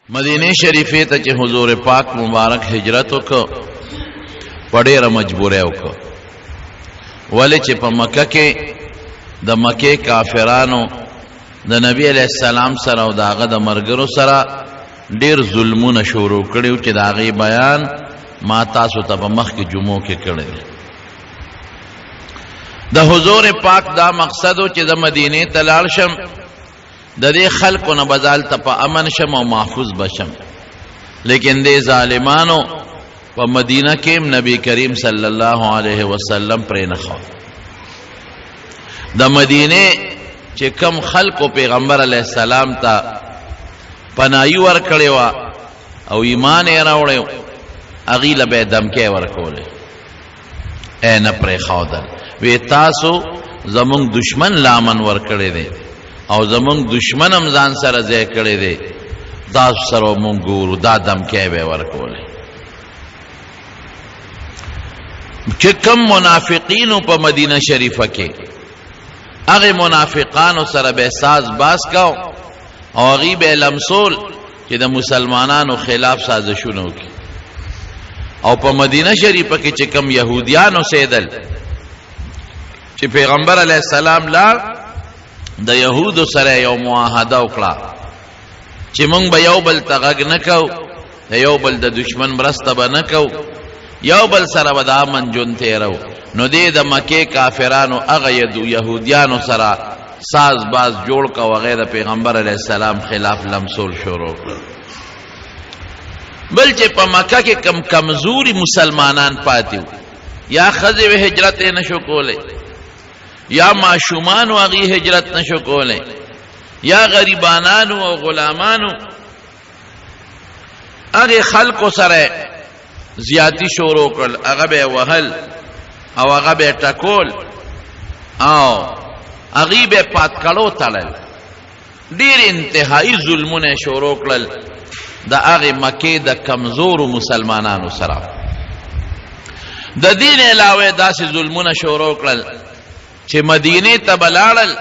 مدینه شریفه ته چې حضور پاک مبارک هجرت وکړ په ډېره مجبورۍ وکړ، ولې چې په مکه کې د مکې کافرانو د نبی علیہ السلام سره او د هغه د ملګرو سره ډېر ظلمونه شروع کړي چې د هغې بیان ما تاسو ته په مخکې جمعو کې کړی دی. د حضور پاک دا مقصد و چې د مدینې ته لاړ شم، د دې خلکو نه به دلته په امن شم او محفوظ بشم، لیکن دې ظالمانو په مدینه کې نبی کریم صلی الله علیه وسلم پرې نه ښود. د مدینې چې کم خلکو پیغمبر علیه السلام ته پناهي ورکړې وه او ایمان یې راوړی، هغې له به یې دمکۍ ورکولې، نه پرېښودل. وی تاسو زمونږ دشمن لامن ورکړی دی او زمونږ دشمن هم ځان سره ځای کړی دی، تاسو سره مونږ ګورو، دا دمکۍ به یې ورکولې. چې کم منافقینو په مدینه شریفه کې هغې منافقانو سره به ساز باز کو او هغې به لمسول چې د مسلمانانو خلاف سازشونه وکړي. او په مدینه شریفه کې چې کم یهودیان اوسېدل، چې پیغمبر علیه السلام لاړ د یهودو سره یو معاهده وکړه چې مونږ به یو بل ته غږ نه کوو، د یو بل د دشمن مرسته به نه کوو، یو بل سره به د امن ژوند تېرو. نو دې د مکې کافرانو هغه یهودیانو سره ساز باز جوړ که هغې د پیغمبر علیه السلام خلاف لمسول شروع کړل. بل چې په مکه کې کم کمزوري مسلمانان پاتې وو، یا ښځې هجرت یې نشو کولی، یا ماشومانو هغې هجرت نشو کولی، یا غریبانانو او غلامانو، هغې خلکو سره زیاتی شروع کړل، هغه به یې وهل او هغه به یې ټکول او هغې به یې پاتکړو تړل. ډېر انتهایی ظلمونه شروع کړل د هغې مکې د کمزورو مسلمانانو سره. د دې نه علاوه داسې ظلمونه شروع کړل چې مدینې ته به لاړل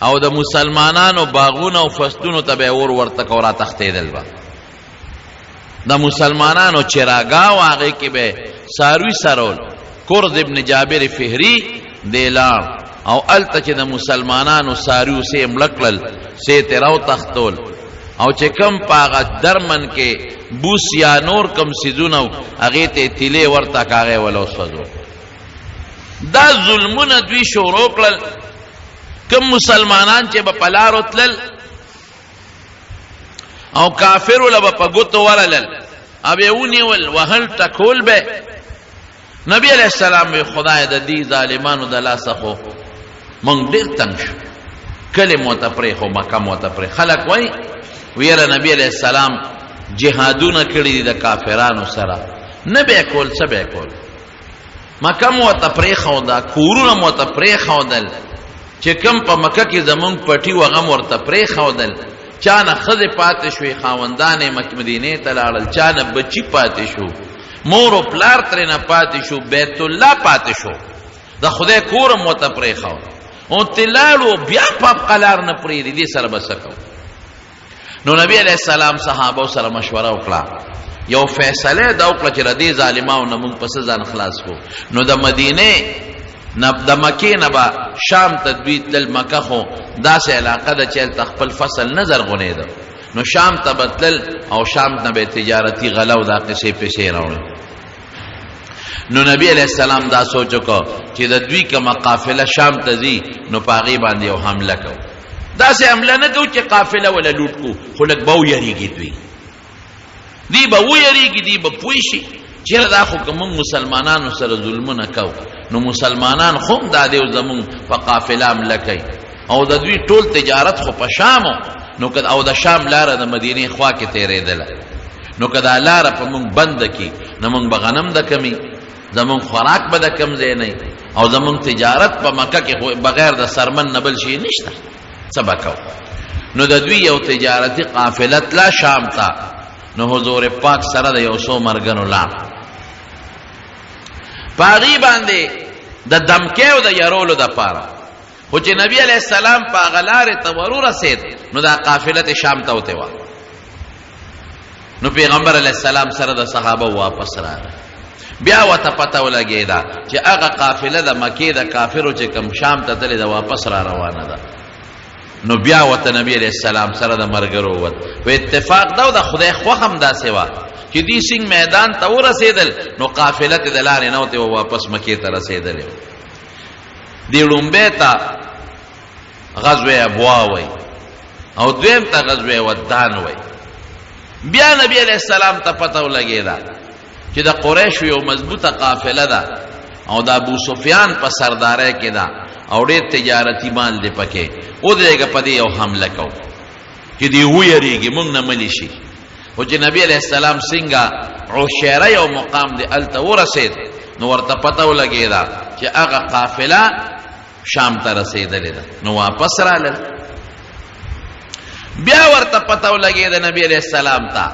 او د مسلمانانو باغونو او فصلونو ته به یې اور ورتک او راتښتېدل به. د مسلمانانو چراګاه و هغې کې به څاروي سرول. کرز ابن جابر فهري دی لاړ او هلته چې د مسلمانانو څارویو سې یې مړه کړل، سې یې ترې راوتښتول او چې کم په هغه درمن کې بوس یا نور کم څیزونه و هغې ته یې تیلې ورتک هغې وله وسوځول. دا ظلمونه دوی شروع کړل. کم مسلمانان چې به په لارو تلل او کافرو له به په ګوتو ورلل، به یې ونیول، وهل ټکول به. نبی علیہ السلام وی خدای د دې ظالمانو د لاسه خو موږ ډېر تنګ شو، کلي مو ته پرېښو، مکه مو ته پرېښو. خلک وایي ویره نبی علیہ السلام جهادونه کړي دي د کافرانو سره، نه به یې کول، څه به یې کول. مکه مو ته پرېښوده، کورونه مو ته پرېښودل، چې کوم په مکه کې زمونږ پټي و هغه م ورته پرېښودل. چا نه ښځې پاتې شوې، خاوندان یې مدینې ته لاړل، چا نه بچي پاتې شو، مور و پلار ترې نه پاتې شو، بیت الله پاتې شو، د خدای کور م ورته پرېښود او ترې لاړو، بیا په قلار نه پرېږدي. دې سره به څه کوو؟ نو نبی علیہ السلام صحابو سره مشوره وکړه، یو فیصله دا وکړه چې د دې ظالمانو نه موږ په څه ځان خلاص کړو. نو د مدینې د مکې نه به شام ته دوی تلل. مکه خو داسې علاقه ده چې هلته خپل فصل نه زرغونېده، نو شام ته به تلل او شام نه به تجارتي غله او دا قصې پیسې راوړل. نو نبی علیہ السلام دا سوچ وکړه چې د دوی کومه قافله شام ته ځي، نو په هغې باندې یو حمله کوو. داسې حمله نه کوو چې قافله وله لوټ کړو، خو لږ به ویرېږي دوی به ویرېږي، دوی به پوه شي چېرې دا خو که موږ مسلمانانو سره ظلمونه کوو، نو مسلمانان خو هم دا دی زمونږ په قافله حمله کوي. او د دوی ټول تجارت خو په شامو، نو که او د شام لاره د مدینې خوا کې تېرېدله، نو که دا لاره په موږ بنده کړي، نو موږ به غنم د کمي، زمونږ خوراک به د کم ځای نه، او زمونږ تجارت په مکه کې بغیر د سرمن نه بل شي نشته، څه به کوو؟ نو د دوی یو تجارتي قافله تله شام ته. نو حضور پاک سره د یو څو مرګنو لاړ، په هغې باندې د دمکۍ او د یرولو دپاره. خو چې نبی علیہ السلام په هغه لارې ته ورورسېد، نو دا قافله ته شام ته وتې وه. نو پیغمبر علیہ السلام سره د صحابه واپس راغله. بیا ورته پته ولګېده چې هغه قافله د مکې د کافرو چې کوم شام ته تللې ده واپس را روانه ده. نو بیا ورته نبی علیہ السلام سره د ملګرو ووت. په اتفاق ده او د خدای خوښ هم داسې وه چې دوی سنګ میدان ته ورسېدل نو قافله ته د لارې نه وتې واپس مکې ته رسېدلې وه. دې لومبۍ ته غزوه ابوا وی او دویم ته غزوه ودان وی. بیا نبی علیہ السلام ته پته ولګېده چې د قریشو یو مضبوطه قافله ده او د ابو سفیان په سردارۍ کې ده او ډېر تجارتي مال دی پکې. ودرېږه په دې یو حمله کوو چې دې ویریږي موږ نه ملي شي. خو چې نبی علیہ السلام څنګه عشیره یو مقام دی هلته ورسېد نو ورته پته ولګېده چې هغه قافله شام ته رسېدلې ده نو واپس رالل. بیا ورته پته ولګېده نبی علیہ السلام ته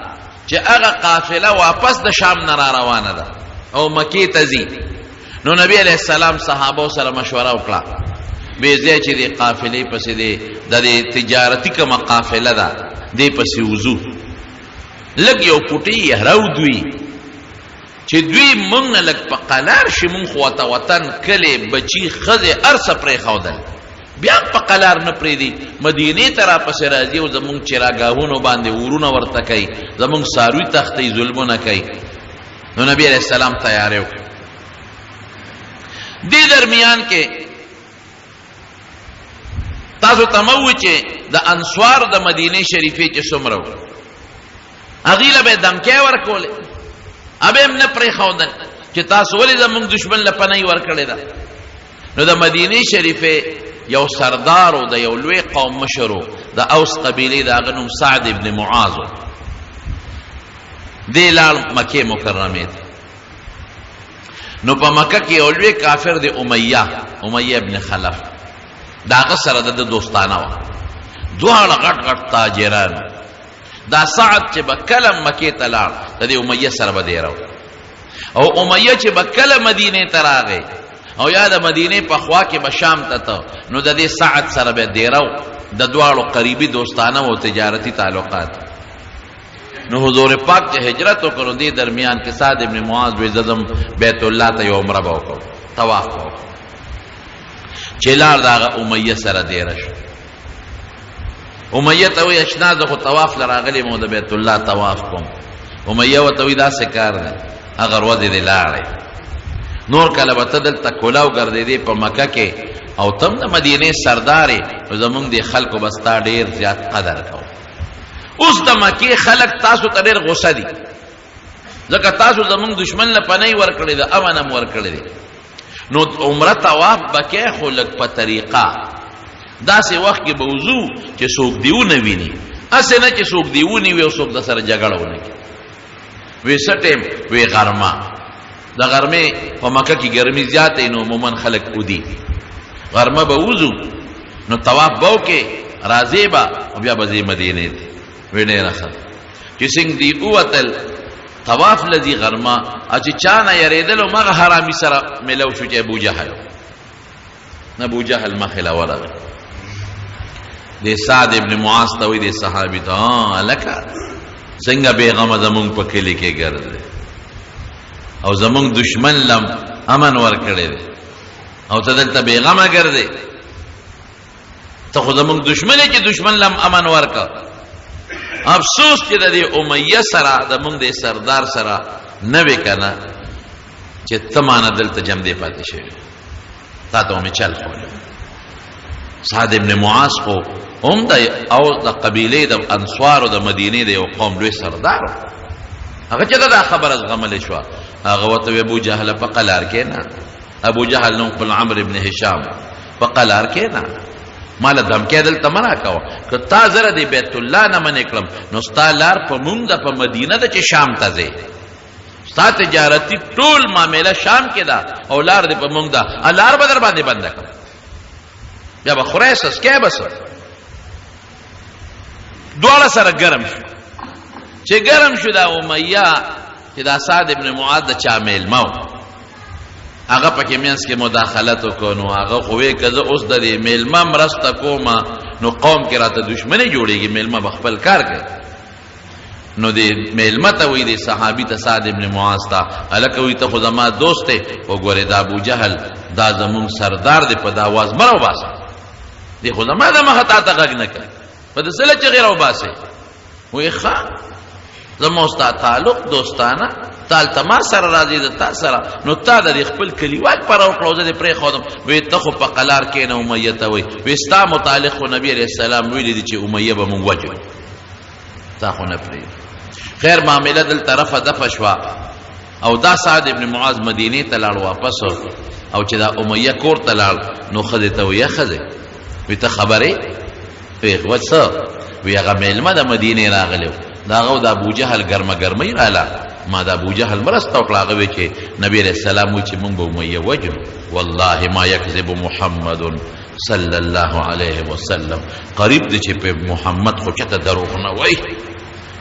چې هغه قافله واپس د شام نه را روانه ده او مکې ته ځي. نو نبی علیہ السلام صحابو سره مشوره وکړه بې ځای چې دې قافلې پسې د دې تجارتي کومه قافله ده دې پسې وځو لږ یو پوټی راودوي چې دوی مونږ نه لږ په قلار شي. مونږ خو ورته وطن کلي بچي ښځې هر څه پرېښودل بیا په قلار نه پرېږدي. مدینې ته راپسې راځي او زمونږ چراګاهونو باندې ورونه ورته کوي زمونږ څاروي تښتوي ظلمونه کوي. نو نبی علیہ السلام تیاری وکړه. دې درمیان کې تاسو ته مو ووایي چې د انصار د مدینې شریفې چې څومره وو هغوی له به یې دمکۍ ورکولې ابه هم نه پرېښودل چې تاسو ولې زمونږ دشمن له پنۍ ورکړې ده. نو د مدینې شریفې یو سردار و د یو لوی قوم مشر و د اوس قبیلې د هغه نوم سعد ابن معاذ و. دې لاړ مکې مکرمې ته. نو په مکه کې یو لوی کافر دی امیه ابن خلف د هغه سره د دوستانه وه. دواړه غټ غټ تاجران. دا سعد چې به کله مکې ته لاړ د دې امیه سره به دیره و او امیه چې به کله مدینې ته راغی او یا د مدینې په خوا کې به شام ته ته نو د دې سعد سره به دیره و. د دواړو قریبي دوستانه و تجارتي تعلقات. نو حضور پاک چې هجرت وکړو دې درمیان کې سعد ابن معاذ وی زدم بیت الله ته یو عمره به وکړو طواف به وکړو چې لاړ د هغه امیه سره دیره شو. امیه ته وی اشنا زه خو طواف له راغلی مو د بیت الله طواف کوم. امیه ورته وی داسې کار دی هغه ورځې دې لاړې نور کله به ته دلته کولاو ګرځېدې په مکه کې او تم د مدینې سردار یې نو زمونږ دې خلکو به ستا ډېر زیات قدر کوو. اوس د مکې خلک تاسو ته ډېر غوسه دي ځکه تاسو زمونږ دشمن له پنۍ ورکړې ده امن هم ورکړې دی. نو عمره طواف به کې خو لږ په طریقه داسې وخت کې به وځو چې څوک دې ونه ویني هسې نه چې څوک دې ونیوي او څوک د سره جګړه ونه کړي. وی څه ټیم وی غرمه د غرمې په مکه کې ګرمي زیاته نو عموما خلک ودي غرمه به وځو نو طواف به وکړې راځې به او بیا به ځې مدینې ته. وی ډېره ښه چې څنګه دې ووتل طواف لذي غرمه چې چا نه یریدل او مغه حرامي سره ملو شو چې ابو جهل مخې له ورغی. دې سعد ابن معاذ ته وی دې صحابي ته هلکه څنګه بیغمه زمونږ په کلي کې ګرځې او زمونږ دشمن لم امن ورکړی دی او ته دلته بیغمه ګرځې ته خو زمونږ دشمن یې چې دشمن لم امن ورکړه. افسوس چې د دې امیه سره زمونږ د سردار سره نه وې که نه چې ته مانه دلته جمدې پاتې شوې تا ته مې چل خوړی. سعد ابن معاذ خو هم د قبیلې د انصارو د مدینې د یو قوم لوی سردار هغه چې دا خبره زغملی شوه هغه ورته وی ابو جهل په قلار کې نه ابو جهل نوم خپل عمرو ابن هشام په قلار کې نه ماله دمکې دلته منع کوه که تا زره د بیت الله نه منې کړم نو ستا لار په مونږ ده په مدینه ده چې شام ته ځې ستا تجارتي ټول معامله شام کې ده او لار دې په مونږ ده لار به در باندې بنده کړم بیا به خورئ سسکې به څه دواړه سره ګرم شو. چې ګرم شو دا امیه چې دا سعد ابن معاذ د چا میلمه و هغه پکې منځ کې مداخلت وکړو نو هغه خو وی که زه اوس د دې میلمه مرسته کومه نو قوم کې راته دشمني جوړېږي میلمه به خپل کار کوي. نو دې میلمه ته وایي دې صحابي ته سعد ابن معاذ ته هلکه وایي ته خو زما دوست دی وګورې دا ابوجهل دا زمونږ سردار دی په دا آواز مه راوباسه دې خو زما د مخه تا ته غږ نه کوي په د څه له چغې راوباسئ وایي ښه زما ستا تعلق دوستانه تا هلته ما سره راځي د تا سره نو تا د دې خپل کلیوال پره وکړه او زه دې پرېښودم وایي ته خو په قلار کښېنه امیه ته وایي وایي ستا متعلق خو نبي علیه السلام ویلي دي چې امیه به مونږ وجو تا خو نه پرېږدو خیر معامله دلته رفع دفع شوه او دا سعد ابن معاذ مدینې ته لاړ واپس او چې دا امیه کور ته لاړ نو ښځې ته وایي ښځې وایي ته خبرې وایي څه وایي هغه میلمه د مدینې راغلی و د هغه د ابوجهل ګرمه ګرمۍ راله ما د ابوجهل مرسته وکړه هغه وایي چې نبي علیه السلام وایي چې موږ به امیه وجنو والله ما یکذب محمد صلی الله علیه وسلم قریب دی چې په محمد خو چېته دروغ نه وایي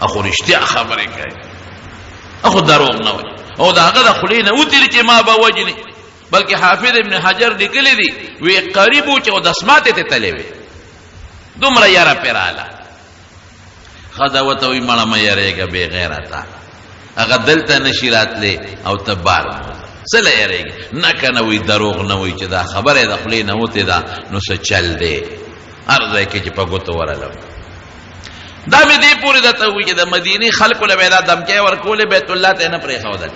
اخو رښتیا خبرې کوي اخو دروغ نه وایي او د هغه د خولې نه وتلي چې ما به وجني بلکې حافظ ابن حجر لیکلی دي وی قریب و چې اودسماتې ته تللی وي دومره یره پرې راله ښځه ورته وایي مړه مه یریږه بې غیرته هغه دلته نشي راتلی او ته بار څه له یریږي نه که نه وایي دروغ نه وایي چې دا خبره د خولې نه وتې ده نو څه چل دی هر ځای کې چې په ګوتو ورلم دا مې دې پورې درته وایي چې د مدینې خلکو له به دا دمکۍ ورکولې بیت الله ته یې نه پرېښودل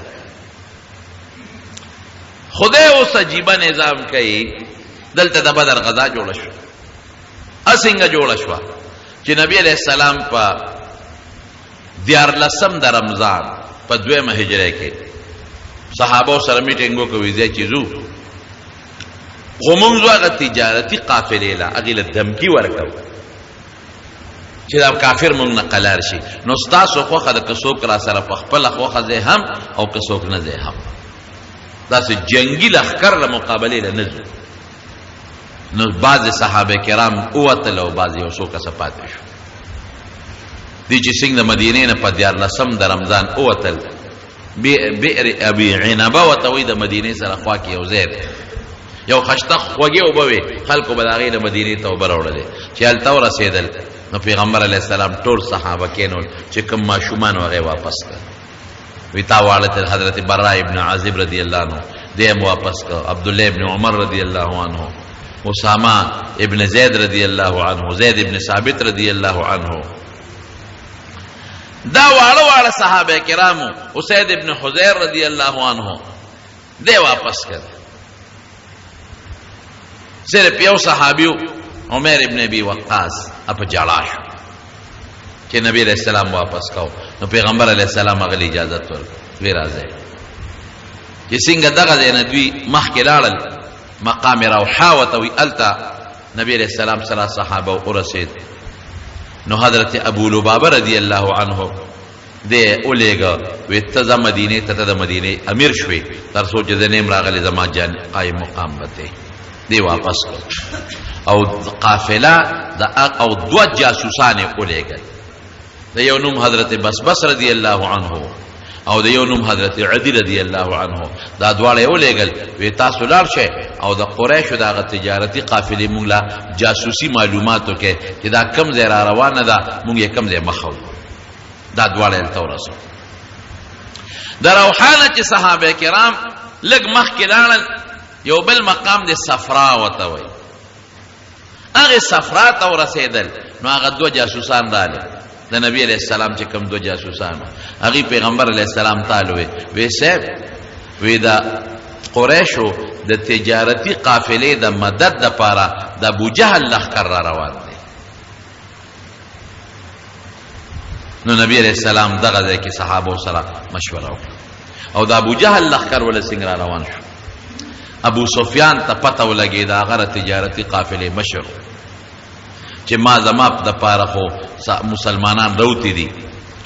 خدای اوس عجیبه نظام کوي دلته د بدر غذا جوړه شوه څنګه جوړه شوه چې نبی علیه السلام په 14 د رمضان په 2 هجره کې صحابه سره میټینګ وکوي ځای چې ځو خو موږ هغه تجارتي قافلې له هغې له دمکي ورکوو چې دا کافر مونږ نه قلار شي نو ستاسو خوښه ده که څوک را سره په خپله خوښه ځای هم او که څوک نه ځای هم داسې جنګي لښکر له مقابلې له نه ځو نو بعضې صحابه کرام ووتل او بعضې یو څو کسه پاتې شو دی چې څنګه د مدینې نه په 14 د رمضان ووتل بئر ابي عنبه ورته وایي د مدینې سره خوا کې یو ځای دی یو خشته خوږې اوبه وې خلکو به د هغې د مدینې ته اوبه راوړلې چې هلته ورسېدل نو پیغمبر علیه السلام ټول صحابه کېنول چې کوم ماشومان و هغې واپس کړ وی تا واړه حضرت براء ابن عازب رضی الله عنه دی هم واپس کړ عبدالله ابن عمر رضی الله عنه اسامه ابن زید رضی الله عنه زید ابن ثابت رضی الله عنه دا واړه واړه صحابه کرامو اسید ابن حضیر رضی الله عنه دی واپس کړ صرف یو صحابیو عمر ابن ابي وقاص اپ جاړه شو چې نبی علیہ السلام واپس کاو نو پیغمبر علیہ السلام هغه اجازه ورکړه وی راځي چې څنګه دغه ځای نه دوی مخکې لاړل مقام روحا وتوي التا نبی علیہ السلام سره صحابه ورسید نو حضرت ابو لبابه رضی الله عنه دې اولېګه وې ته د مدینې ته د مدینې امیر شوې تر څو چې د نیم راغلی زما جان قائم مقام بته دی واپس کړ او قافله او 2 جاسوسان اولېګل د یو نوم حضرت بسبس رضی الله عنه او د یو نوم حضرت عدی رضی الله عنه دا دواړه اولېګل وې تاسو لاړ شئ او د قریشو دغه تجارتي قافلې مونږ لا جاسوسي معلوماتو کې چې دا کم ځای را روانه ده مونږ یې کم ځای مخو دا دواړه هلته ورسو د روحانه چې صحابه کرام لږ مخکې لاړل یو بل مقام د صفرا ورته وایي هغې صفرا ته ورسېدل نو هغه 2 جاسوسان راغلل د نبی علیہ السلام چې کوم 2 جاسوسان هغې پیغمبر علیہ السلام ته وی صاحب وی دا قریشو د تجارتي قافلې د مدد دپاره د ابوجهل لښکر را روان دی نو نبی علیہ السلام دغه ځای کې صحابو سره مشوره وکړه او د ابوجهل لښکر ولې څنګه را روان شو ابو سفیان ته پته ولګېده هغه تجارتي قافلې مشر چې ما زما د پاره خو مسلمانان روتی دي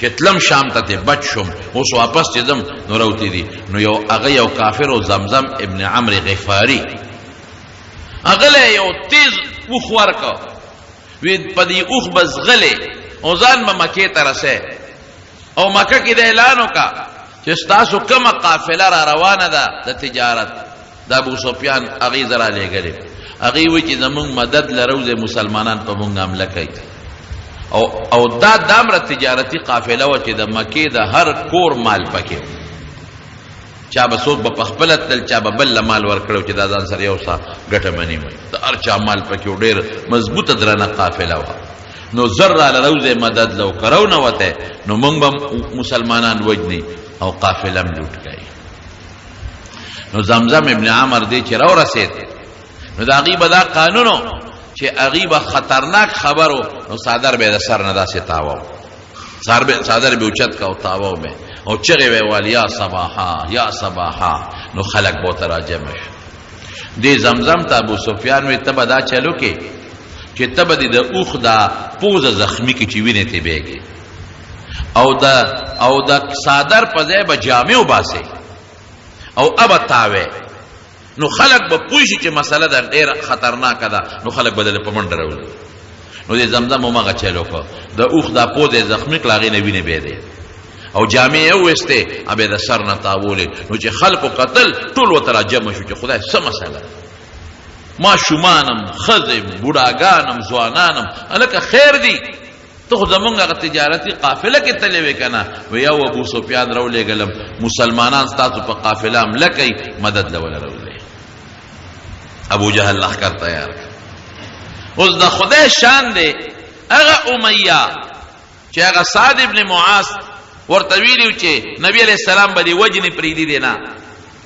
چې تلم شام ته بچ شم اوس واپس چې ځم نو روتی دي نو هغه یو کافر و زمزم ابن عمرو غفاري هغه له یو تیز اوښ ورکړه وی په دې اوښ به ځغلې او ځان به مکې ته رسې او مکه کې د اعلان وکړه چې ستاسو کومه قافله را روانه ده د تجارت د ابو سفیان هغې زه رالیږلې هغې وایي چې زمونږ مدد لرو ځای مسلمانان په مونږ حمله کوي او دا دامره تجارتی قافله و چې د مکې د هر کور مال پکې چا به څوک به پخپله تلل چا به بل مال ورکړو چې دا ځان سره یو څه ګټه مني د هر چا مال پکې ډېر مضبوطه درنه قافله وه نو زر راله روزې مدد لو کرو نه وته نو موږ به مسلمانان وجني او قافله هم لوټ کوي نو زمزم ابن عمر دی چې راورسېد نو د هغې به دا قانونو چې هغې به خطرناک خبرو نو څادر به یې د سر نه داسې تاوه څادر به اوچت که او تاوه به او چغې به یې ویل یا صباحا یا صباحا نو خلک به ورته راجمع شو دې زمزم ته ابو سفیان وایي ته به دا چلو کې چې ته به د اوښ دا پوزه زخمي کې چې وینې ترې بهېږي او د څادر په ځای به جامې وباسې او ابه تاوې نو خلق به پوه شي چې مسله ده ډېره خطرناکه ده نو خلق به دلې په منډه راوځي نو دې زمزم هماغه چل وکړه د اوښ دا پوز یې زخمي کړه هغې نه وینې بهېدې او جامې یې وویستې ابه یې د سر نه تاولې نو چې خلقو قتل ټول ورته راجمع شو چې خدای څه مسله ده ماشومانم ښځې بوډاګانم ځوانانم هلکه خیر دی ته خو زمونږ هغه تجارتي قافله کې تللی وې که نه وی یو ابو سفیان راولېږلم مسلمانان ستاسو په قافله حمله کوي مدد له وله راولې ابو جهل لښکر تیار کړ اوس د خدای شان دی هغه امیه چې هغه سعد ابن معاذ ورته ویلي و چې نبي علیه السلام به دې وجنې پرېږدي دی نه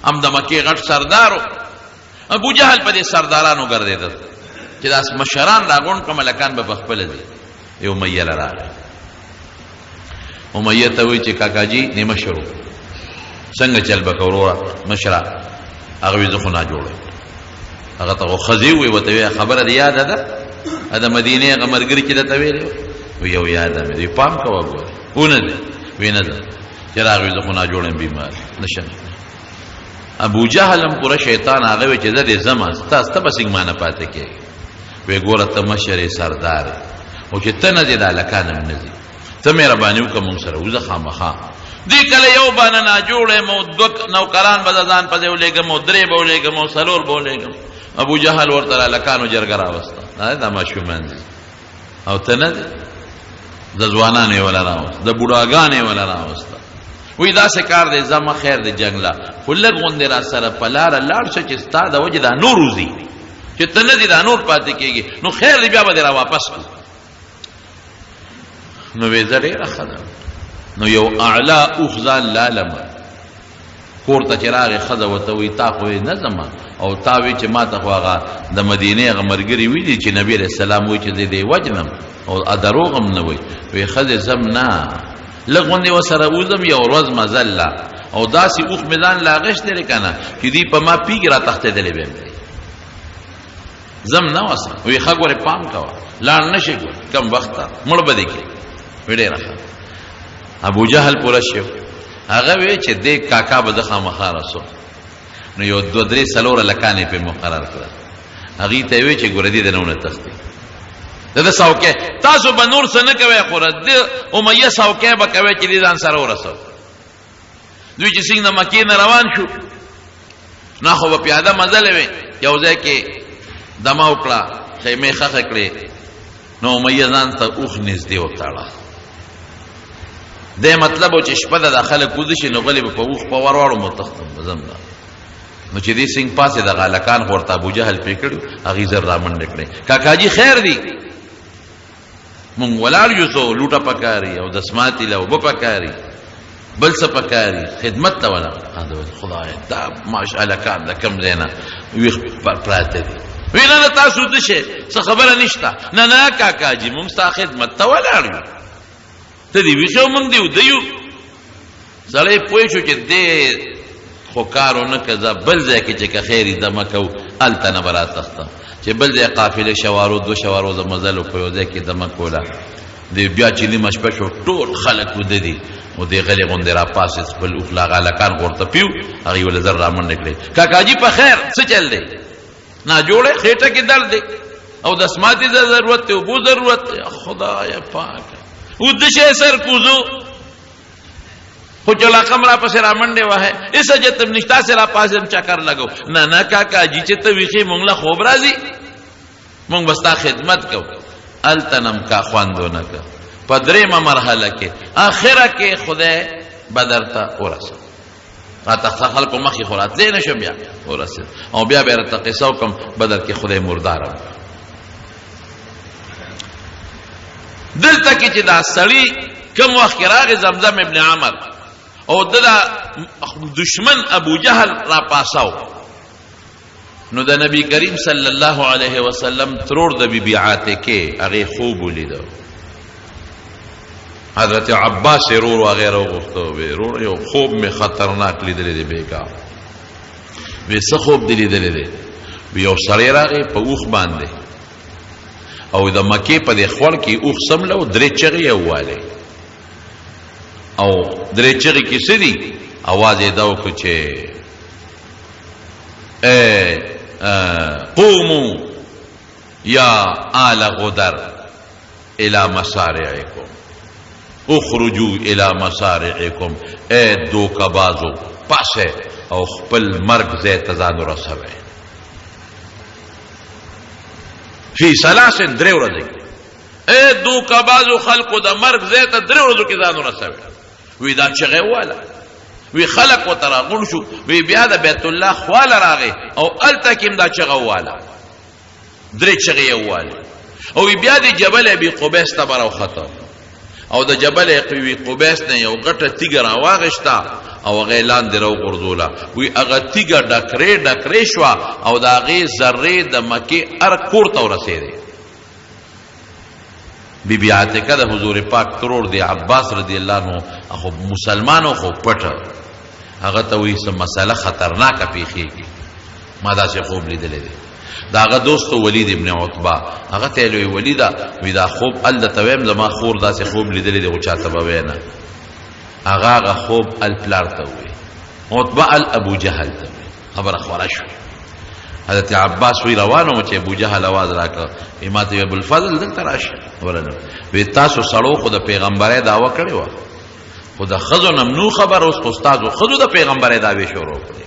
هم د مکې غټ سردارو ابو جهل په دې سردارانو ګرځېدل چې دا مشران راغونډ کړه ملکان به پخپله ځي یو امیه له راغی امیه ته وایي چې کاکاجي نیمه شروع څنګه چل به کوو وروره مشره هغه وایي زه خو ناجوړه هغه ته خو ښځې ووایي ورته وایي خبره دې یاده ده د مدینې هغه ملګري چې درته ویلې وایي یو یاده مې دوی پام کوه ګوره ونه ده وایي نه ده چې راغی زه خو ناجوړه یم بیمار نشم ابو جهل هم پوره شیطان هغه وایي چې زه دې ځم ستاسو ته به سنګمانه پاتې کېږي وایي ګوره ته مشر یې سردار او چې ته نه ځې دا هلکان هم نه ځي ته مهرباني وکړه مونږ سره وځه خامخا دې کله یو بانه ناجوړ یم او دوه نوکران به د ځان پسې ولېږم او درې به ولېږم او څلور به ولېږم ابو جهل ورته هلکانو جرګه راوسته دا ماشومان دي او ته نه ځې د ځوانانو یې وله راوسته د بوډاګانو یې وله راوسته وایي داسې کار دی ځه خیر دی جنګ له خو لږ غوندې را سره په لاره لاړ شه چې ستا د وجې دا نور وځي چې ته نه ځې دا نور پاتې کېږي نو خیر دی بیا به دې را واپس کړو نو وی زه ډېره ښه ده نو یو اعلی اوښ ځان لالمه کور ته چې راغې ښځه ورته وایي تا خو یې نه ځمه او تا وایي چې ما ته خو هغه د مدینې هغه ملګري ویلي چې نبي علیه السلام وایي چې زه دې وجنم او دروغ هم نه وایي وایي ښځې ځم نه لږ غوندې ورسره وځم یو ورځ مزله او داسې اوښ مې ځان له اغېشتی دی که نه چې دوی په ما پیږي را تښتېدلی به یم دی ځم نه ورسره وایي ښه ګورې پام کوه لاړ نه شي کم وخت ته مړ به دې کړي ډېره ښه ابو جهل پوره شو هغه وی چې دې کاکا به د خامخا رسو نو یو دوه درې څلور هلکان یې پرې مقرر کړل هغې ته یې وی چې ګوره دې د نه ونه تښتي د څوکۍ تاسو به نور څه نه کوئ خو د امیه څوکۍ به کوئ چې دې ځان سره ورسو دوی چې څنګه د مکې نه روان شو نه خو به پیاده مزلې وې یو ځای کې دمه وکړه خیمې ښخې کړې نو امیه ځان ته اوښ نږدې وتاړه دې مطلب و چې شپه ده دا خلک وځي شي نو غلی به په اوښ په ورواړو متختم به ځم نو چې دې سنګ پاسې دغه هلکان خو ورته ابو جهل پرې کړي هغې زر را منډې کړې کاکاجي خیر دی مونږ ولاړ یو څو لوټه پکاري او دسماتي له اوبه پکاري بل څه پکاري خدمت ته ولاړ خدای دا ماش هلکان د کوم ځای نه ویښ پراته دي وی نه تاسو څه شی څه خبره نشته نه نه کاکاجي مونږ ستا خدمت ته ولاړ یو ته دې ویښ او مونږ دې ودیو سړی پوه شو چې دې خو کار ونه که زه بل ځای کې چې که خیر یې دمه کوو هلته نه به راتښتم چې بل ځای قافلې شوارو دوه شوارو د مزلو په یو ځای کې دمه کوله دی بیا چې نیمه شپه شو ټول خلک وده دي او دی غلې غوندې راپاسې خپل اوښ له هغه هلکان ورته پیو هغې ولې زر را منډې کړې کاکاجي په خیر څه چل دی ناجوړی خېټه کې درد دی او دسماتي ته ضرورت دی اوبو ضرورت دی خدای پاکه اوده شی سر کوزو خو چې لقم را پسې را منډې وهی هېڅ حاجت هم نشته تاسې را پاسې هم چکر لګو نه کاکاجي چې ته ویښې مونږ له خوب راځي مونږ به ستا خدمت کوو التنم کا خواندونه کا په درېمه مرحله کې اخره کې خدای بدر ته ورسو راته خلکو مخې خو راتلی نه شم بیا ورسېد او بیا به راته قصه وکړم بدر کې خدای مرداره وکړه دلته کې چې دا سړي کوم وخت کې راغی زمزم ابن عمر او د دشمن ابو جهل را پاساو نو د نبی کریم صلی الله علیه وسلم ترور د بیبي عاتکه هغه خوب ولیدو حضرت عباس رور وغیره وغوښتو وی رور یو خوب می خطرناک لیدلی دی بیګا وی څه خوب دی لیدلی دی یو سړی راغی په اوښ باندې او د مکې په دې خوړ کې اوښ سملو درې چغې ووالی او درې چغې کې څه دي اواز یې دا وکړو چې قوموا یا آل غدر الى مسارعکم اخرجوا الى مسارعکم اے دوکبازو پاسه او خپل مرګ ځای ته ځان ورسوئ فی ثلاث درې ورځې اے دوکبازو خلقو د مرګ ځای ته درې ورځو کې ځان ورسوئ وی دا چغې واله وی خلق و تراغون شو وی بیا د بیت الله خواله راغی او الته کې دا چغه واله درې چغې واله او بیا د جبل ابي قبیس ته براو خطر او د جبل ابي قبیس نه یو غټه تیګ راواغشتا او غیلان درو غرزولا وی هغه تیګ ډکرې شو او دا غي ذره د مکه ار کور ته ورسېده بی بی عاتکه د حضور پاک ترور دی عباس رضی الله عنه خو مسلمانو خو پټ هغه ته وی سم مساله خطرناکه پیخیږي ما دا څه خوب لیدلې دی دا هغه دوست ولید ابن عتبہ هغه ته وی ولیدا وی دا خوب ال تویم زما خور دا څه خوب لیدلې دی او چاته به وینا هغه خوب ال پلار ته وی عتبہ ال ابو جهل ته خبر خورش حضرت عباس وی روانو چې ابو جهل आवाज راکړ امامه ابو الفضل دلته راشه ورنه وی تاسو سړو خو د پیغمبري داوا کړی و خو د خزو نمنو خبر اوس استادو خزو د پیغمبري داوی شروع کړی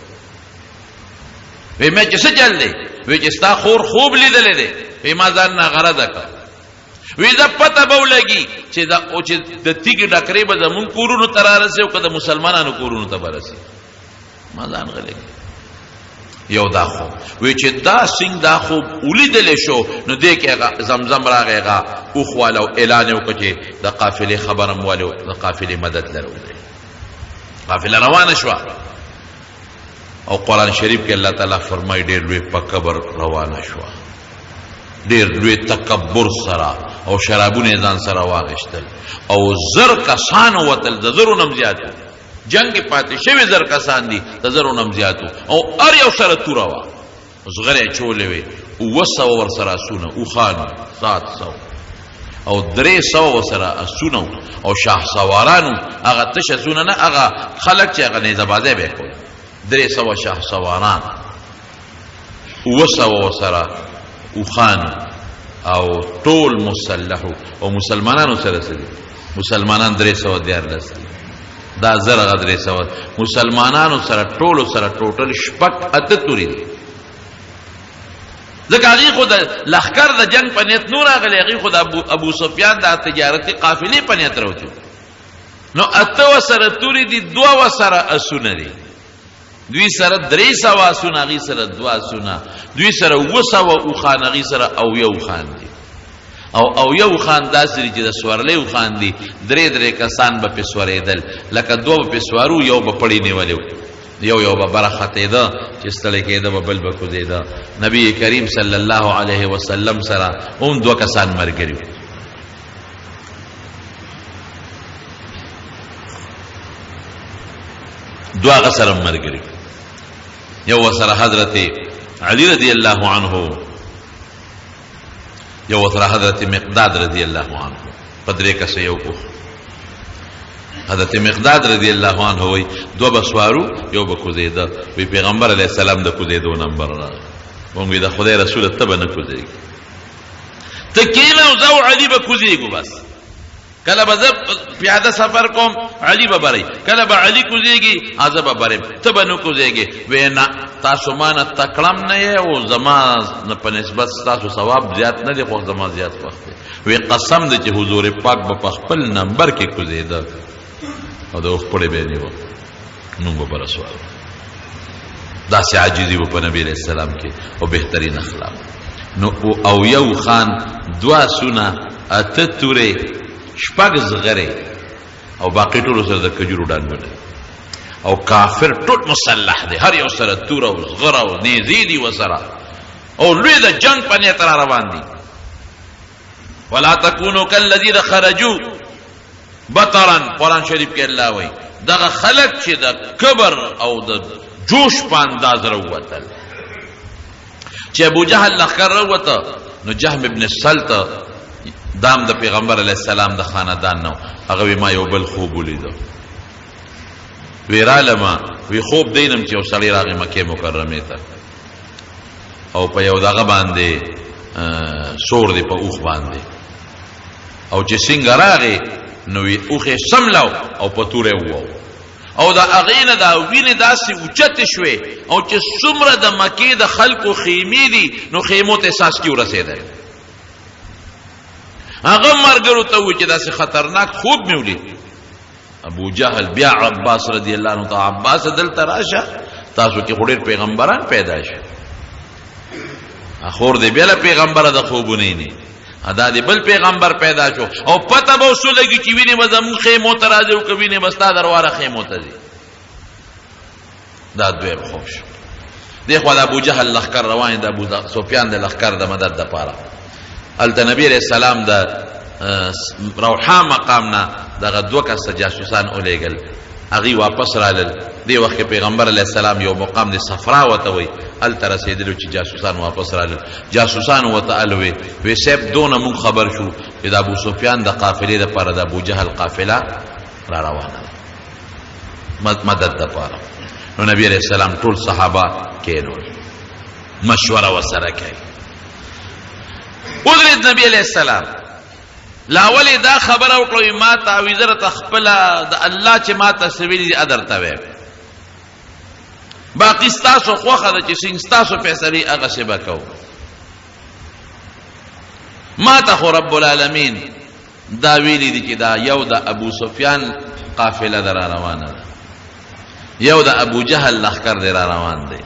وی مې چې څه چل دی وی چې ستا خور خوب لیدلې دی وی ما ځان نه غرض کړ وی دا پته به ولګي چې دا او چې د تیګ ډکرې به زمون کورونو ترارسي او کله مسلمانانو کورونو ته برسي ما ځان غلې یو دا خوب وی چې دا سنگ دا خوب ولیدل شو نو دې کې زمزم راغیغه او خوالو اعلان وکړي د قافلې خبرم والو د قافلې مدد لرو قافله روانه شو او قران شریف کې الله تعالی فرمایي ډېر لوی پکبر روانه شو ډېر لوی تکبر سره او شرابونه ځان سره واغشتل او زر کسان وتل د زرو نم زیاتو جنگ پاتې شوی زر کسان دي د زرو نم زیاتو او ار یو سره تورا وا زغره چولې وي او وسو ور سره سونه او خان 700 او 300 ور سره سونه او شاه سوارانو هغه تشه سونه نه هغه خلک چې هغه نه زبازه به کوي 300 شاه سواران وسو ور سره او خان او ټول مسلح او مسلمانانو سره سره مسلمانان 300 دیار لسل دا زر غدرې سو مسلمانانو سره ټولو سره ټوټل شپک اته توري دي ځکه هغه خو د لخر د جنگ په نیت نور غلي هغه خو د ابو سفیان د تجارتي قافلې په نیت راوتی نو اته سره توري دي دوه وسره اسونه دي دوی سره 300 اسونه غي سره 2 اسونه دوی سره وسو او خان غي سره او یو خان دي او یو خان داسري چې د سوارلې او خان دي درې کسان به په سوارېدل لکه دوه په سوارو یو په پړی نیولیو یو به برخته ده چې ستل کېده به بل به کو ده نبی کریم صلی الله علیه وسلم سره اون دوه کسان مرګري دوه غسر مرګري یو سره حضرت علی رضی الله عنه یو سره حضرت مقداد رضی الله عنه پدری کسه یو کو حضرت مقداد رضی الله عنه وی دو بسوارو یو بکوزیده وی پیغمبر علیہ السلام د کوزیدو نمبر را ومې د خدای رسول ته به نه کوزیږي ته کینه او زو علی بکوزیګو بس کله به زه پیاده سفر کوم علي به بری، کله به علي کوزیږي زه به برم، ته به نه کوزیږي. وی نه تاسو ما نه تکړم نه یې او زما نه په نسبت ستاسو ثواب زیات نه دی، خو زما زیات وخت دی. وی قسم دی چې حضور پاک به په خپل نمبر کې کوزیده او د خپلې به نیو نوم به به رسول داسې عاجزي به په نبي علیه السلام کې او بهترین اخلاق. نو او یو خان دوا سونه اته تورې شپږ زغره او باقي ټول سره د کجورو ډانګل او کافر ټول مسلح دي، هر یو سره تور او زغره او نيزي دي وسره او لوی د جنگ په نیت را روان دي. ولا تكونوا كالذين خرجوا بطرا، قرآن شریف کې الله وایي دغه خلق چې د کبر او د جوش په انداز راووتل. چې ابو جهل لخر راووته نو جهم ابن السلط دام د پیغمبر علیه السلام د خاندان نو هغه ما یو بل خوب ولیدو. ویرالما وی خوب دینم چې یو سړی راغی مکه مکرمه ته او په یو دغه باندې سور دی په اوخ باندې او چې څنګه راغی نو وی اوخه سملاو او په توره وو او دا اغینه دا وینه داسې اوچت شوي او چې څومره د مکه د خلکو خیمې دي نو خیمو ته احساس کی ورسېده. هغه مرګرو ته و چې داسې خطرناک خوب مې ولید. ابو جهل بیا عباس رضی الله عنه ته عباس دلته راشه تاسو کې ډېر پیغمبران پیدا شي، اخور دې بل پیغمبر د خوبونه نه ادا دې بل پیغمبر پیدا شو او پته به وسولږي چې ویني وزمون خیمو ته راځي او کوي نه بستا دروازه خیمو ته دي. دا دوی خوش دی خو د ابو جهل لخر روان د ابو سفیان د لخر د مدد د پاره الته نبی علیہ السلام د روحا مقامنا دغه دوه کس جاسوسان اولېګل هغه واپس رالل. دی وخت پیغمبر علیہ السلام یو مقام د صفرا وته وي الته رسیدلو چې جاسوسان واپس رالل. جاسوسان وته الوي وی سیب دونه مون خبر شو چې د ابو سفیان د قافلې د پاره د ابو جهل قافله را روانه مدد د پاره. نو نبی علیہ السلام ټول صحابه کېنول مشوره وسره کوي. ودرید نبی علیہ السلام لاولی دا خبر وکړو ما تعویذ تخپل د الله چې ما تسویل دي ادر توي باقی ستاسو خوخه د چې څنګه ستاسو فیصله هغه شی وکاو. ما ته رب العالمین دا ویلی دي چې دا یو د ابو سفیان قافله در روانه ده، یو د ابو جهل لخر در روان دی.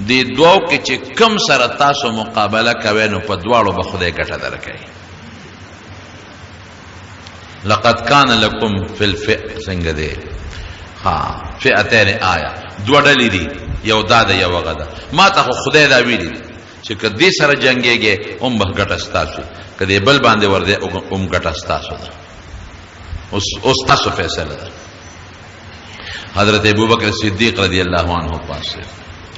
دی دوو کې چې کم سره تاسو مقابله کوي نو په دواړو به خدای ګټه درکوي. لقد کان لکم فی الفئ څنګه دی ها فئتین آیا دوه ډلې دي یو دا ده یو هغه ده. ما ته خو خدای دا ویلي چې که دې سره جنګېږې هم به ګټه ستاسو، که دې بل باندې ورځې هم ګټه ستاسو ده. اوس تاسو فیصله ده. حضرت ابوبکر صدیق رضی الله عنه پاسه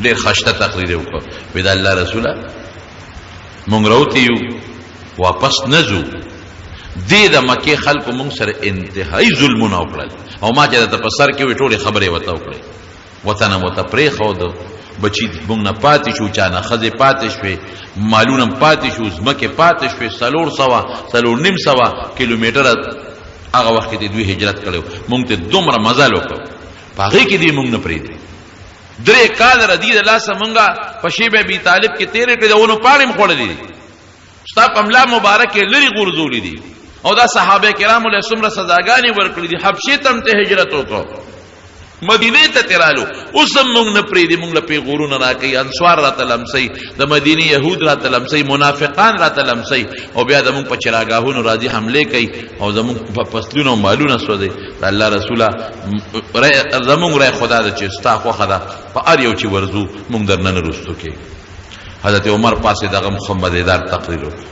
ډېر خشته تقریر وکړ وی دا الله رسوله مونږ راوتی یو واپس نه ځو. دې د مکې خلکو مونږ سره انتهایی ظلمونه وکړل او ما چې درته په سر کې وې ټولې خبرې ورته وکړې وطن هم ورته پرېښود بچي مونږ نه پاتې شو چا نه ښځې پاتې شوې مالونه هم پاتې شو ځمکې پاتې شوې 400 کیلومتره هغه وخت کې دوی هجرت کړی مونږ ته دومره مزل وکړ په هغې کې دې مونږ نه پرېږدي. 3 کال ردی د لاسه مونږه په شیب ابي طالب کې تیرې کړې د ونو پاڼې م خوړلې دي ستا په ملا مبارک یې لرې غورځولې دي او دا صحابه کرامو له څومره سزاګانې ورکړې دي. حبشې ته هم ته هجرت وکړو مدینې ته تیرالو اوس هم مونږ نه پرېږدي مونږ له پیغورونه راکوي انصار راته لمسئ د مدینې یهود راته لمسئ منافقان راته لمسئ او بیا زمونږ په چراګاهونو راځي حملې کوي او زمونږ په فصلونو او مالونه سوځي. د الله رسوله زمونږ رای خدا ده چې ستا خوښه ده په هر یو چې ورځو مونږ درنه نه رستو کوي. حضرت عمر پاسې دغه مخمدیدار تقریر وکړ.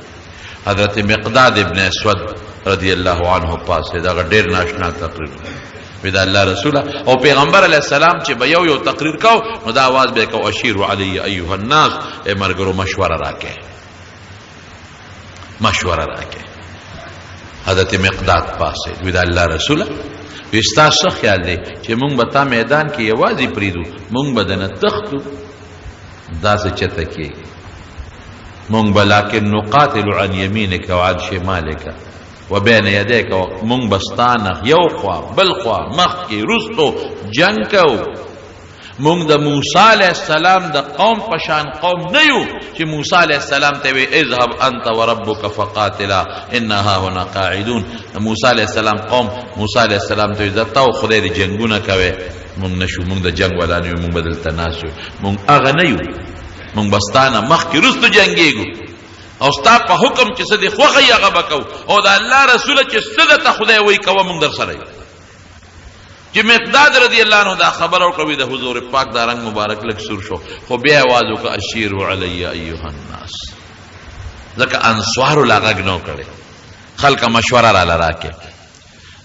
حضرت مقداد ابن اسود رضی الله عنه پاسې دغه ډېر ناشنا تقریر وی دا الله رسوله او پیغمبر علیہ السلام چې به یو تقریر کو نو دا आवाज به کو اشیر علی ایها الناس ای مرګرو مشوره راکې مشوره راکې. حضرت مقداد پاسې وی دا الله رسوله وی ستاسو خیال دی چې مونږ به تا میدان کې یوازې پریدو مونږ به دنه تختو داسې چته کې مونږ به لکن نقاتل عن یمینک وعن شمالک وبین یدیک مونږ بستانه یو خوا بل خوا مخکې رستو جنگ کو. مونږ د موسی علیہ السلام د قوم پشان قوم نه یو چې موسی علیہ السلام ته وی اذهب انت وربک فقاتلا انها هنا قاعدون. موسی علیہ السلام قوم موسی علیہ السلام ته زتا او خدای دې جنگونه کوي. مونږ نشو، مونږ د جنگ ولا نه، مونږ بدل تناسو، مونږ هغه نه یو. مونږ بستانه مخکې رستو جنگیږو او ستا په حکم چې څه دې خوښه یې هغه به کوو، او د الله رسوله چې څه درته خدای وایي کوه مونږ در سره یو. چې مقداد رضی الله عنه دا خبر ورکوي د حضور پاک دا رنگ مبارک لږ سور شو، خو بیا آواز وکړه اشیروا علی ایها الناس. ځکه انصارو لا غږ نه کړی، خلک مشوره راله راکې.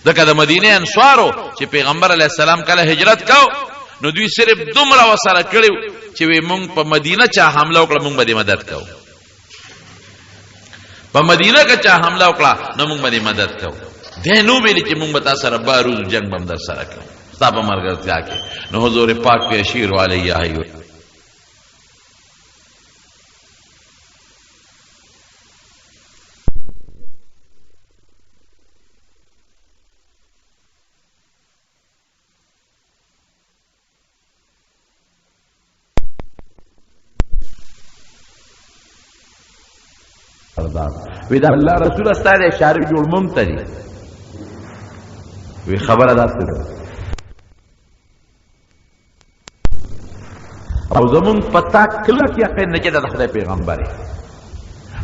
ځکه د مدینې انصارو چې پیغمبر علیه السلام کله هجرت کو نو دوی صرف دومره ورسره کړي چې وی مونږ په مدینه چا حمله وکړه مونږ به دې مدد کوو. په مدینه کې چا حمله وکړه نو مونږ به دې مدد کوو. دی نو ویلي چې مونږ به تا سره باروز جنگ به هم در سره کوو ستا په ملګرتیا کې. نو حضور پاک په اشیروا علی ایها وی دا الله رسول استاد اشاره جوړ ممتدی وی خبره داسته ده او زمون پتا کلک یقین نه چې د خدای پیغمبر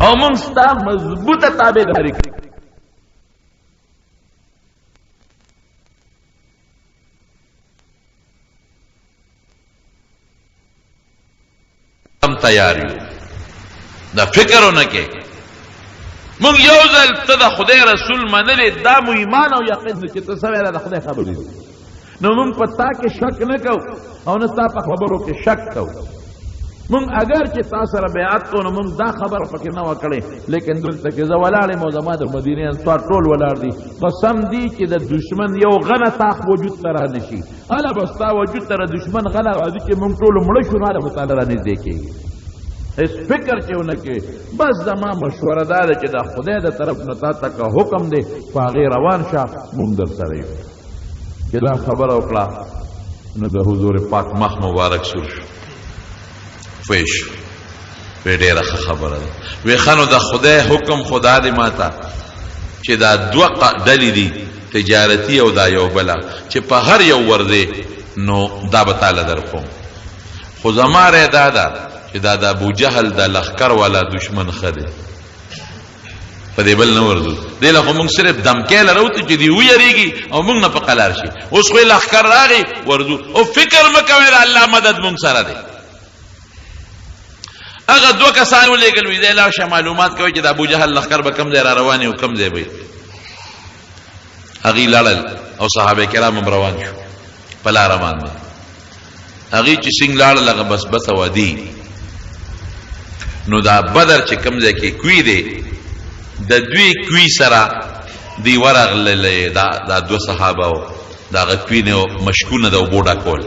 او مون ستا مضبوطه تابعداري کوي. هم تیار یو دا فکرونه کې مونږ یو ځل ته د خدای رسول منلې دا مو ایمان او یقین چې ته سویره د خدای خبرې دي. نو مونږ په تا کې شک نه کوو او نه ستا په خبرو کې شک کوو. مونږ اگر چې تا سره بیعت کوو نو مونږ دا خبر پکې نه وکړې، لیکن دلته کې زه ولاړ یم او زما د مدینې انصار ټول ولاړ دي. قسم دی چې د دشمن یو غنه تاخ وجود ته رانشي، هله به ستا وجود ته د دشمن غنه راځي چې مونږ ټول مړه شو، هله به تاله رانږدې کېږي. اس فکر چې ونه کې بس زما مشوره دا ده چې دا خدای د طرف نه تا ته حکم دی په هغې روان شه مونږ در سره یو. چې دا خبره وکړه نو د حضور پاک مخ مبارک سور شو، پوه شو. وی ډېره ښه خبره ده. وی ښه نو د خدای حکم خدا دی ما ته چې دا دوه ډلې دي تجارتي او دا یو بله چې په هر یو ورځې نو دا به تاله در کوم. خو زما رای دا ده چې دا د ابو جهل د لښکر والا دشمن ښه دی، په دې بل نه ورځو. دې له خو مونږ صرف دمکې لرو چې دې ویریږي او مونږ نه په قلار شي. اوس خو یې لښکر راغی ورځو او فکر مه کوئ د الله مدد مونږ سره دی. هغه دوه کسان ولېږل وي دی لاړ شه معلومات کوئ چې د ابو جهل لښکر به کوم ځای را روان او کوم ځای به هغې لاړل او صحابه کرام هم روان شو په لاره باندې. هغې چې څنګه لاړل هغه بس بسه وادي نو دا بدر چې کوم ځای کې کوي دی د دوی کوي سره دی ورغلل دا دوه صحابه و د هغه کوي نه مشکونه د اوبو ډکول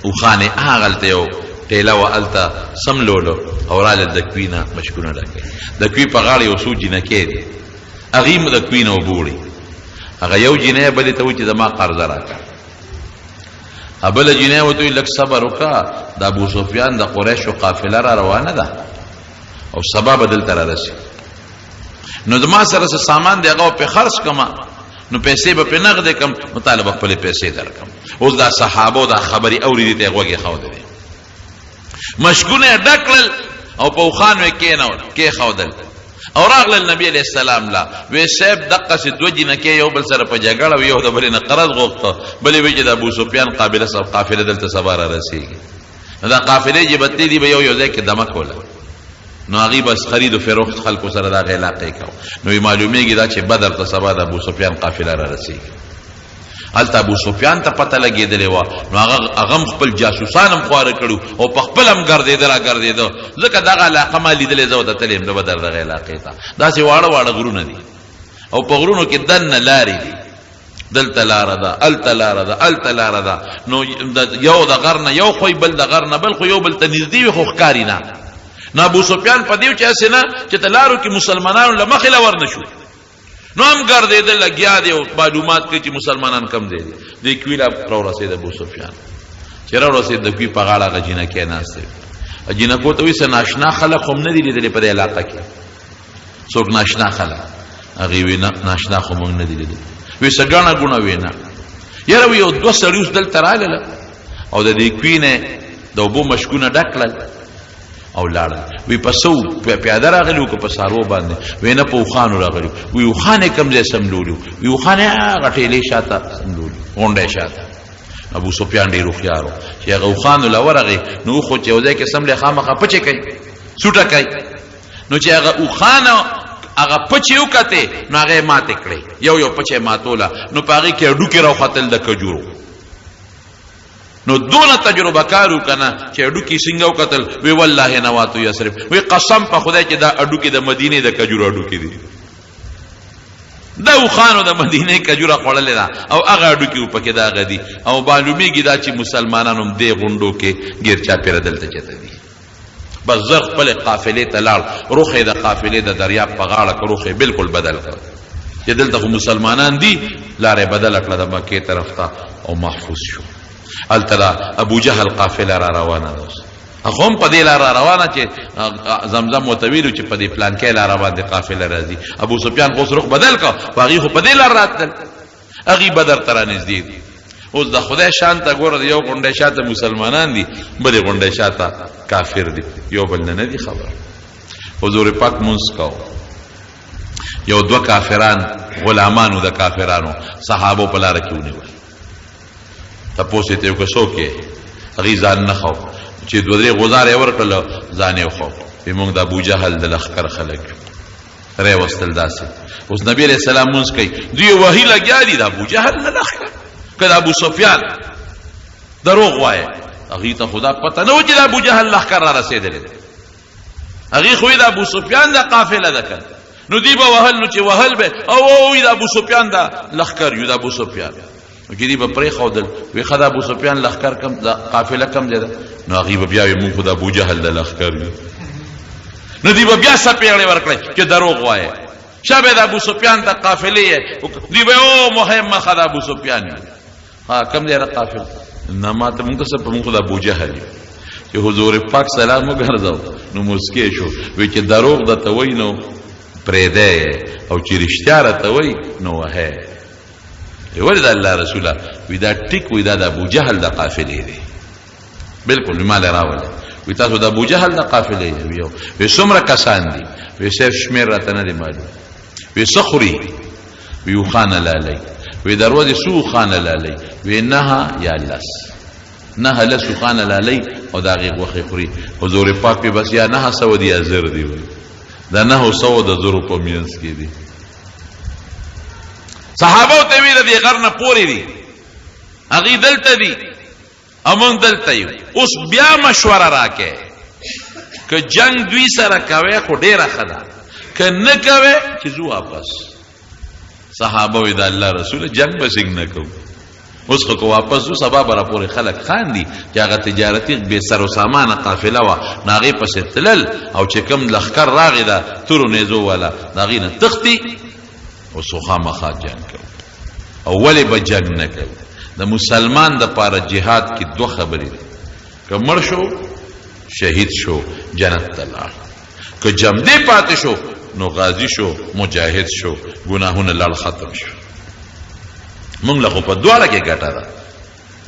اوښانې هغلته یو ټیله وه هلته سملولو او راغلل د کوي نه مشکونه ډکوي. د کوي په غاړه یو څو جینکې دي هغې م د کوي نه اوبه وړي. هغه یو جینۍ بلې ته وایي چې زما قرضه راکړه. بله جینۍ ورته وایي لږ صبر وکړه د ابو سفیان د قریشو قافله را روانه ده او سبا به دلته رارسي. نو زما سره څه سامان دی هغه پې خرڅ کړمه نو پیسې به پې نغدې کړم نو تاله به خپلې پیسې درکړم. اوس دا صحابو دا خبرې اورېدې ته یې غوږ یې ښودلې، مشکونه یې ډک کړل او په اوښانو یې کېښودل او راغلل نبی علیہ السلام لا وی صاحب دقسې دوه جینکې یو بل سره په جګړه و یو د بلې نه قرض غوښته، بلې وایي چې د ابو سفیان قافله دلته سبا را رسېږي. نو دا قافلې چې بتلې دي به یو ځای کې دمه کوله نو هغې بس خرید و فروخت خلکو سره د هغې علاقې کو. نو یې معلومېږي دا چې بدر ته سبا د ابو سفیان قافله را رسېږي. هلته ابو سفیان ته پته لګېدلې وه نو هغه هم خپل جاسوسان هم خواره کړو او په خپل هم ګرځېده را ګرځېده ځکه دغه علاقه ما لیدلې زه ورته تللی یم د بدر دغه علاقې ته. داسې واړه واړه غرونه دي او په غرونو کې دننه لارې دي، دلته لاره ده هلته لاره ده هلته لاره ده. نو یو د غر نه یو خوی بل د غر نه بل خو یو بل ته نږدې وي خو ښکاري نه. نو ابو سفیان په دې چې هسې نه چې ته لارو کې مسلمانانو له مخې له ور نه شو نو هم ګرځېدل لګیا دی او معلومات کوي چې مسلمانان کم دی د کوی لا راورسېد ابو سفیان چې راورسېد د کوی په غاړه هغه جینکې ناست دی جینکو ته وایي څه ناشنا خلک خو هم نه دي لیدلي په دې علاقه کې څوک ناشنا خلک هغې وی ناشنا خو موږ نه دي لیدلي وی څه ګڼه ګوڼه وی نه یاره وی یو دوه سړي اوس دلته راغله او د دې کوی نه د اوبو مشکونه ډک کړل او لاړل وی په څو پیاده راغلي وو که په څاروو باندې وی نه په اوښانو راغلي وی اوښان یې کوم ځای سملولي وی اوښان یې هغه ټېلې شاته سملولي غونډۍ شاته ابو سفیان ډېر هوښیار و چې هغه اوښانو له ورغې نو اوښو چې یو ځای کې سملې خامخا پچې کوي سوټه کوي نو چې هغه اوښانو هغه پچې وکتې نو هغه یې ماتې کړې یو پچې ماتوله نو په هغې کې هډوکې راوختل د کجورو نو دونه تجربه کارو کنه چې هډوکي څنګه وکتل وی والله نواتو یسرب وی قسم په خدای چې دا هډوکي د مدینې د کجورو هډوکي دي دا اوښانو د مدینې کجوره خوړلې ده او هغه هډوکي پکې د هغه دي او معلومیږي دا چې مسلمانان هم دې غونډو کې ګیر چاپېره دلته چېرته دي بس زه خپلې قافلې ته لاړ روخ یې د قافلې د دریاب په غاړه که روخ یې بلکل بدل کړ چې دلته خو مسلمانان دي لاره یې بدله کړه د مکې طرف ته او محفوظ شو هلته د ابو جهل قافله را روانه ده هغه هم په دې لاره روانه چې زمزم ورته ویلو چې په دې پلانکۍ لاره باندې قافله راځي ابو سفیان خو اوس رخ بدل کړه خو هغې خو په دې لاره راتلل هغې بدر ته رانږدې دي اوس د خدای شان ته ګوره یو غونډۍ شاته مسلمانان دي بلې غونډۍ شاته کافر دي یو بل نه دي خبر حضور پاک مونځ کو یو دوه کافران غلامانو د کافرانو صحابو په لاره کې ونیول تپوس یې ته وکړه څوک یې هغې ځان نه خو چې دوه درې غوزاره یې ورکړل ځان یې وخو وایي موږ د ابوجهل د لښکر خلک یو ری وستل داسې اوس نبي علیه السلام مونځ کوي دوی وحي لګیا دي د ابوجهل د لښکر که د ابو سفیان دروغ وایه هغې ته خدا پته نه و چې د ابوجهل لښکر را رسېدلی دی هغې خو د ابو سفیان د قافله ده که نو دوی به وهل نو چې وهل به او د ابو سفیان د لښکر یو د ابو سفیان نو کې دوی به پرېښودل وایي ښه د ابو سفیان لښکر کم د قافله کم دی ده نو هغې به بیا وایي مونږ خو د ابوجهل د لښکر یو نو دوی به بیا څپېغړې ورکړی چې دروغ وایه شابه د ابو سفیان د قافلې دوی به او مهم مخه د ابو سفیان ها کم دی د قافل نه ما ته مونږ ته څه په مونږ خو د ابوجهل یو چې حضور پاک سلام وګرځو نو مسکې شو وایي چې دروغ درته وایي نو پرېږدی او چې رښتیا راته وایي نو وهی ولې د الله رسوله وی دا ټیک وی دا د ابوجهل د قافلې دی بلکل ما له راولې وی تاسو د ابوجهل د قافلې یو وی څومره کسان دي وی صرف شمېر راته نه دی معلوم وی څه خوري وی اوښانه لالی وی د ورځې څو اوښانه لالی وی نهه یا لس نهه لس اوښانه لالی او د هغې غوښې خوري حضور پاک وی بس یا 900 دي یا زر دي وی د 900 د زرو په منځ کې دي صحابه ته وی د دې غر نه پورې دي هغې دلته دي او موږ دلته یو اوس بیا مشوره راکې که جنگ دوی سره کوې خو ډېره ښه ده که نه کوې چې ځو واپس صحابه وی د الله رسوله جنگ به څنګه نه کوو اوس خو که واپس ځو سبا به راپورې خلک خاندي چې هغه تجارتي بې سر و سامانه قافله وه نو هغې پسې تلل او چې کوم لښکر راغې ده تورو نیزو والا د هغې نه تښتي اوس خو خامخا جنګ کوو او ولې به جنګ نه کوو د مسلمان د پاره جهاد کې دوه خبرې دي که مړ شو شهید شو جنت ته لاړ که جمدی پاتې شو نو غازی شو مجاهد شو ګناهونه لړ ختم شو مونږ له خو په دواړه کې ګټه ده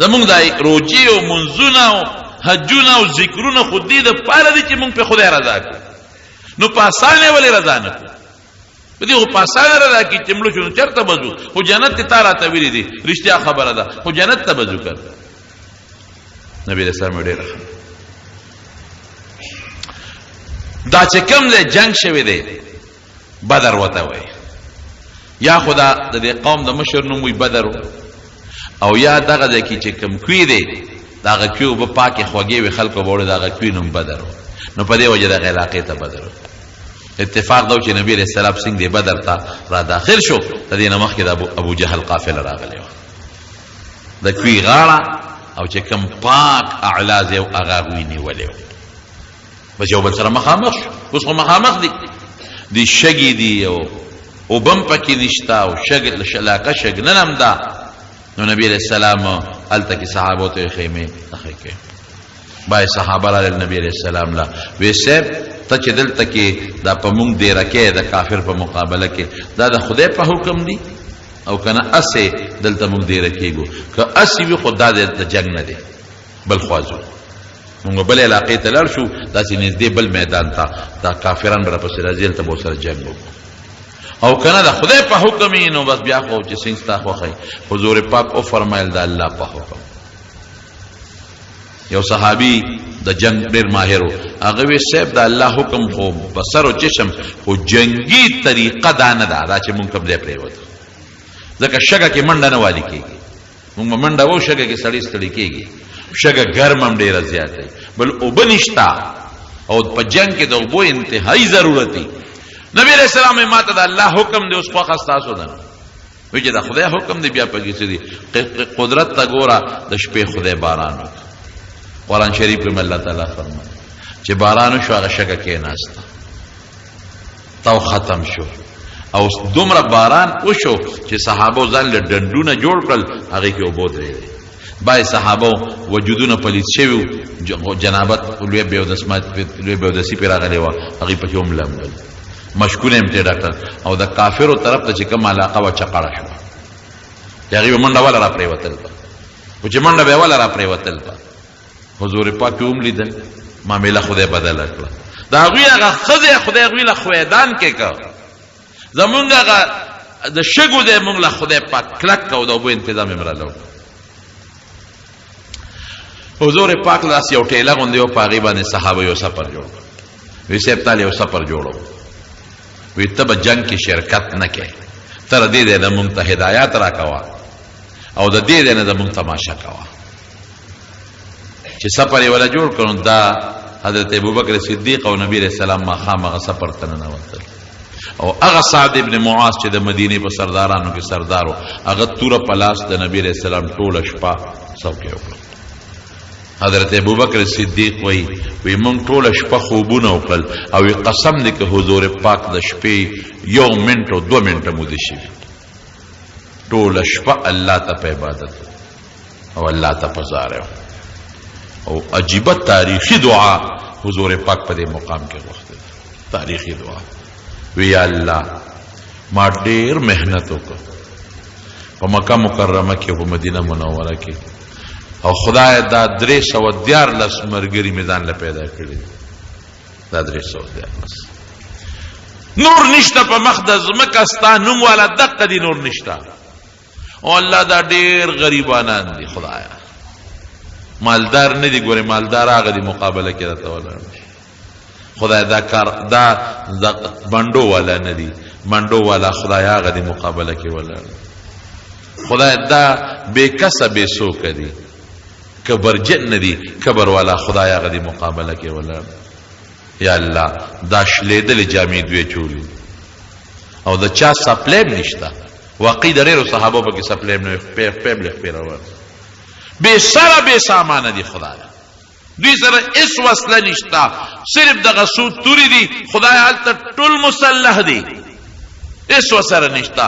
زمونږ د روجې او منځونه او حجونه او ذکرونه خو دې دپاره دي چې مونږ پې خدای رضا کړو نو په اسانه ولې رضا نه کړو په دې خو په اسانه رضا کړي چې مړه شو نو چېرته به ځو خو جنت ته تا راته ویلي دي رښتیا خبره ده خو جنت ته به ځو که نبي علیه السلام ډېره دا چې کوم ځای جنګ شوی دی بدر ورته وایي یا خو د دې قوم د مشر نوم وي بدر او یا دغه ځای کې چې کوم کوی دی د هغه کوی اوبه پاکې خوږې وي خلکو به وړو د هغه کوی نوم بدر نو په دې وجه دغه علاقې ته بدر اتفاق دا و چې نبي علیه السلام څنګه دی بدر ته را داخل شو د دې نه مخکې د ابوجهل قافله راغلی وه د کوی غاړه او چې کوم پاک اعلاز یو هغه هغوی نیولی و بس یو بل سره مخامخ شو اوس خو مخامخ دي شګې دي او او بم پکې نشتا او شګ شلاکه شګنن هم دا نو نبی علیہ السلام هلته کې صحابو ته خیمه تخې کې بای صحابه را نبی علیہ السلام لا ویسه ته چې دلته کې دا په مونږ دی راکې د کافر په مقابله کې دا د خدای په حکم دی او کنه اسه دلته مونږ دی راکېګو که اسی وی خدای د جنگ نه دی بل خوازو مونږ بل علاقې ته لړ شو داسې نږدې بل میدان ته دا کافران را پسې راځي ته به سره جنگ وکړو او کنه دا خدای په حکم نو بس بیا خو چې څنګه تا خوخی حضور پاک او فرمایل دا الله په حکم یو صحابي د جنگ ډیر ماهر هغه وی صاحب دا الله حکم خو بصر او چشم خو جنگي طریقه دا نه دا چې مونږ کوم ځای پریوت ځکه شګه کې منډه نه والی کېږي مونږ منډه وو شګه کې سړی ستړي کېږي شګه ګرم هم ډیره زیاته بل او بنشتا او په جنگ کې د اوبو انتهایی ضرورت دی نبی علیہ السلام ماته دا الله حکم دی اوس خو خاصه ده وی چې دا خدای حکم دی بیا پکې څه دی قدرت تا ګورا د شپې خدای باران قرآن شریف کې الله تعالی فرمایي چې باران شو هغه شګه کې ناستا تو ختم شو او دومره باران وشو چې صحابه ځان له ډندونه جوړ کړل هغه کې اوبو درې بای صحابه وجودونه پلیت شوی جنابت لوی به د اسمت لوی به د سی پر راغلی و هغه په کوم لمل مشکونه هم ته ډاکټر او د کافرو طرف ته چې کوم علاقه و چقړه شو هغه منډه ولا را پریوتل او چې منډه به ولا را پریوتل حضور پاک هم لیدل معاملې خدای بدل کړ دا هغه خزه خدای غویله خویدان کې کا زمونږه د شګو د مونږ له خدای پاک کلک او د وبو تنظیم امرالو حضور پاک لاس یو ټیله غوندې او پاغي باندې صحابه یو سفر جوړ وی سپ تعالی یو سفر جوړو وی تب جنگ کې شرکت نه کې تر دې د مونږ ته هدایت را کوا او د دې نه د مونږ تماشا کوا چې سفر یې ولا جوړ کړو دا حضرت ابوبکر صدیق او نبی رسول الله ما خامغه سفر ته نه وتل او هغه سعد ابن معاذ چې د مدینه په سردارانو کې سردارو هغه توره پلاس د نبی رسول الله ټوله شپه څوک یو حضرت ابوبکر صدیق وی مونږ ټوله شپه خوبونه وکړل او قسم دې کې حضور پاک د شپې یو منټ او 2 منټه مو دي شي ټوله شپه الله ته په عبادت او الله ته پزاره او عجیب تاریخی دعا حضور پاک په دې مقام کې وخت تاریخی دعا وی الله ما ډیر مهنت وکړ په مکه مکرمه کې او مدینه منوره کې او خدای دا 314 مرګري میدان له پیدا کړی دا 314 نور نشته په مقدس مکستان نوم والا دقه دي نور نشته او الله دا ډیر غریبانان دي خدایا مالدار نه دي ګوره مالدار هغه دي مقابله کې راته ولاړ خدای دا کار دا بندو والا نه دي منډو والا خدای هغه دي مقابله کې ولاړ خدای دا بے کسب سو کړي کبرجن ندی کبر والا خدای هغه دی مقابله کې ولاړ یا الله دا شلیدل جامې دوی چولی او دا چا سپلیم نشتا واقعي درېرو صحابه په کې سپلیم نه پیبل پیرور به سره به سامان دي خدای دوی سره اس وسله نشتا صرف دغه سو توري دي خدای حالت ټول مسلح دي اس وسره نشتا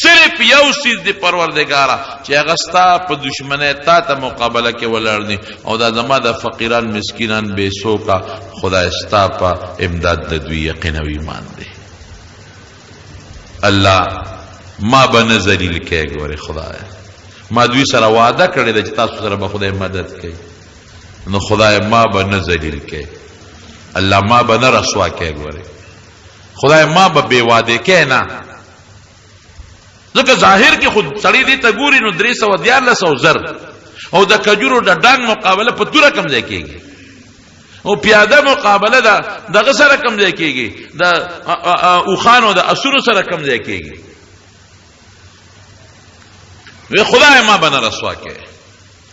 صرف یو سیز دی پروردگارا چې هغه ستا په دشمنه تا ته مقابله کې ولاړ دي او دا زما د فقیران مسکینان بے سوکا خدای ستا په امداد د دوی یقین او ایمان دی الله ما بن ذلیل کې ګوره خدای ما دوی سره وعده کړی د چې تاسو سره به خدای مدد کوي نو خدای ما بن ذلیل کې الله ما بن رسوا کې ګوره خدای ما به بے وعده کې نه ځکه ظاهر کې خود سړی دې ته ګوري نو 314 زر او د کجورو د ډنګ مقابله په توره کم ځای کېږي او پیاده مقابله دغه سره کم ځای کېږي د اوخانو د اسونو سره کم ځای کېږي وی خدای ما بنا رسوا کې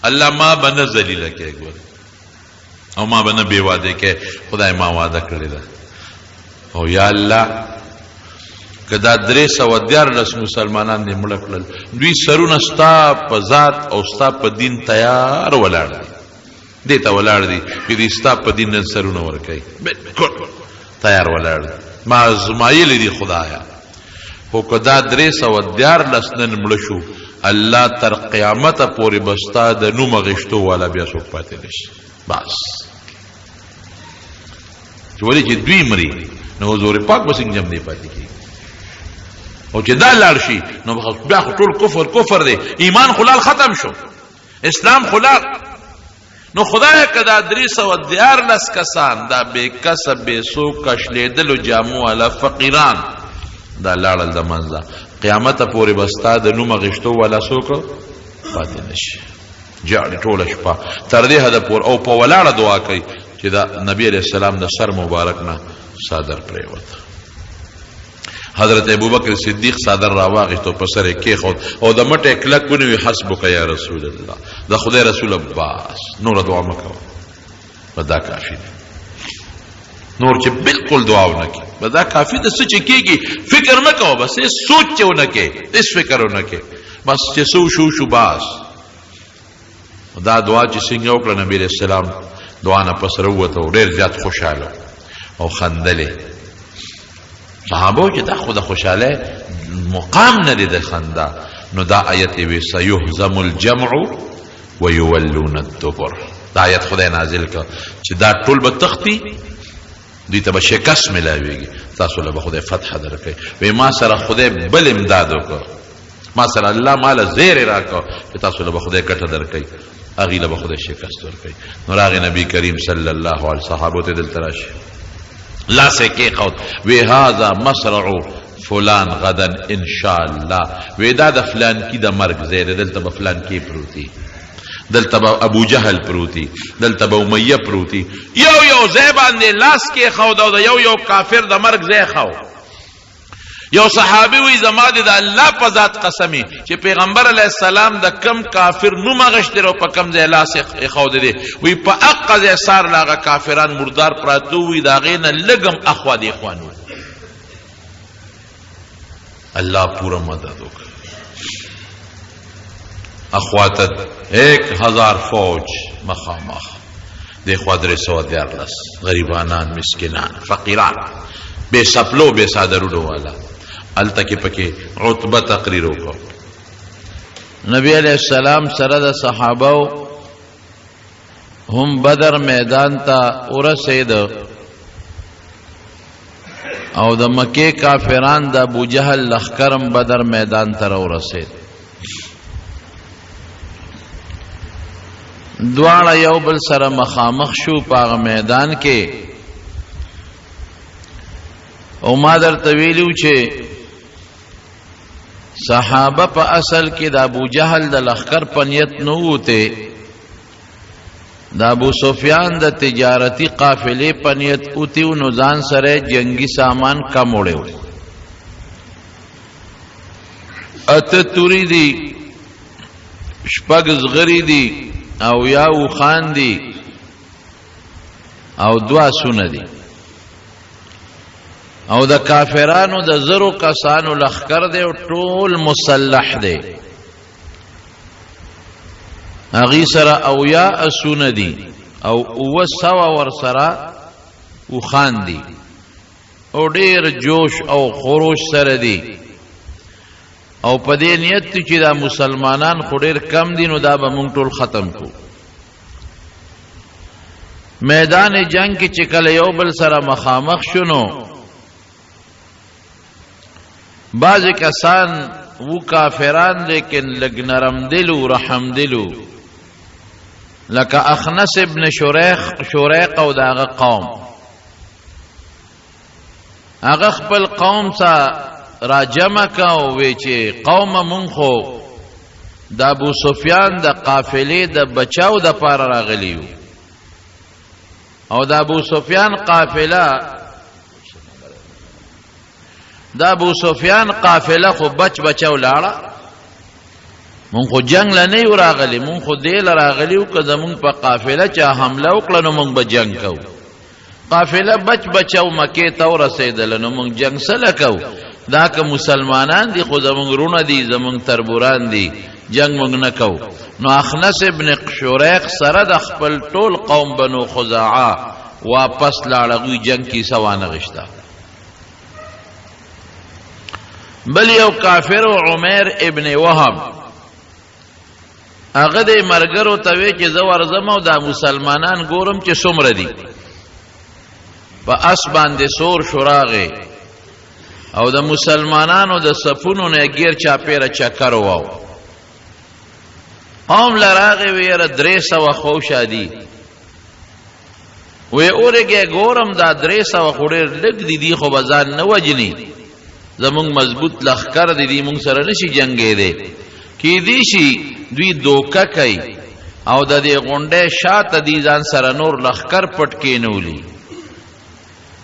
الله ما بنا ذلیل کې ګور او ما بنا بے وعده کې خدای ما وعده کړی دا او یا الله کدا 314 مسلمانان دې مړ کړل دوی سرونه ستا په ذات او ستا په دین تیار ولاړ دي دې ته ولاړ دي چې دې ستا په دین سرونه ورکړي بالکل تیار ولاړ ما زمایل دي خدایا خو که دا 314 نن مړه شو الله تر قیامته پورې بستا د نوم غشتو والا بیا څوک پاتې نشي بس چې ولې چې دوی مري نو حضور پاک به څنګه جمع دی پاتې کېږي او چې دا لاړ شي نو بیا خو ټول کفر دی ایمان خلال ختم شو اسلام خلال نو خدای که دا 314 کسان دا بے کسب بے سوکه شلیدلو جامو والا فقیران دا لاړل د منځه قیامت پورې بستا د نوم غشتو والا څوک پاتې نشي جاړي ټوله شپه تر دې حده پورې او په ولاړه دعا کوي چې دا نبی علیہ السلام د سر مبارک نه صادر پریوت حضرت ابوبکر صدیق صادر راواغشتو په سر کې خود او د مټه کلک ونوي حسبک یا رسول الله دا خدای رسول عباس نور دعا مکو ودا کافی نور چې بالکل دعا ونکي ودا کافی د څه چې کېږي فکر مکو بس سوچ چې ونکي اس فکر ونکي بس چې شو باس دا دعا چې څنګه وکړه نبی رسول الله دعا نه پس وروته ډېر زیات خوشاله او خندلې صحابو چې دا خود خوشاله مقام نه دي د خندا نو دا آیت وی سيهزم الجمع ويولون الدبر دا آیت خدای نازل کړ چې دا ټول به تختی دوی ته به شکست ملاویږي تاسو له خدای فتح درکړي وی ما سره خدای بل امداد وکړ ما سره الله مال زیر راکړ چې تاسو له خدای کټه درکړي اغه له خدای شکست ورکړي نو راغی نبی کریم صلی الله علیه صحابو ته دل تراش لا سے کے قوت وی هذا مسرع فلان غدا ان شاء الله وی دا د فلان کی د مرګ زید دلته فلان کی پروتی دلته ابو جهل پروتی دلته امیہ پروتی یو زیبان دے لاس کے خود او یو کافر د مرګ زی خو یو صحابی وی زما د الله په ذات قسمی چې پیغمبر علی السلام د کم کافر نو مغشتر او په کم ځای لاس خود دي وی په اقذ سار لاغه کافران مردار پراتو وی دا غینه لګم اخوا دی اخوانو الله پورا مدد وکړه اخواتت 1000 فوج مخامخ دی خوا 314 غریبانان مسکینان فقیران بے سپلو بے صادرو والا التکی پکی عتبہ تقریر وکړو نبی علیہ السلام سره د صحابه هم بدر میدان ته ورسید او د مکه کافران د ابو جهل لخرم بدر میدان ته ورسید دواړه یو بل سره مخامخ شو په میدان کې او ما در تویلو چې صحابه په اصل کې د ابو جهل د لخر پنیت نو وته د ابو سفیان د تجارتی قافلې پنیت اوتیو نو ځان سره جنگی سامان کم وړو اته توری دی شپږ زغری دی او یا وخان دی او دوا سونه دی او د کافرانو د زرو کسانو لخر دی او ټول مسلح دی اغي سره او یا اسونه دی او سوا ور سره وخان دی او ډیر جوش او خروش سره دی او په دې نیت چې دا مسلمانان خډیر کم دي نو دا به مونږ ټول ختم کو میدان جنگ کې چې کله یو بل سره مخامخ شونو بعض کسان وہ کافران لیکن لگ نرم دلو رحم دلو لکه اخنس ابن شریق او داغه قوم هغه خپل قوم سا را جمع کاو وی چې قوم مونږ د ابو سفیان د قافلې د بچاو د پاره راغلیو او د ابو سفیان قافله دا ابو سفیان قافله خو بچاو لاړه مونږ خو جنگ لنه یو راغلی مونږ خو دې راغلیو که زمونږ په قافله چا حمله وکړه نو مونږ به جنگ کوو قافله بچاو مکې ته ورسېدله نو مونږ جنگ سره کوو دا که مسلمانان دي خو زمونږ رونه دي زمونږ تربوران دي جنگ مونږ نه کوو نو اخنس ابن شریق سره د خپل ټول قوم بنو خزاعه واپس لاړه جنگ کی سوانه غشتا بل یو کافر عمر ابن وهب هغه د مرګرو ته وی چې زه ورځم او دا مسلمانان ګورم چې څومره دي په اس باندې سور شراغه او د مسلمانانو د صفونو نه غیر چاپیره چکر واو قوم لراغه ویره 300 خو شادي وی اورګه ګورم دا 300 خوري لګ دي خو بازار نه وجني زمون مضبوط لخر دي مونږ سره نشي جنگې دي کی دي شي دوی دوکا کوي او د دې غونډه شاته دي ځان سره نور لخر پټ کینولي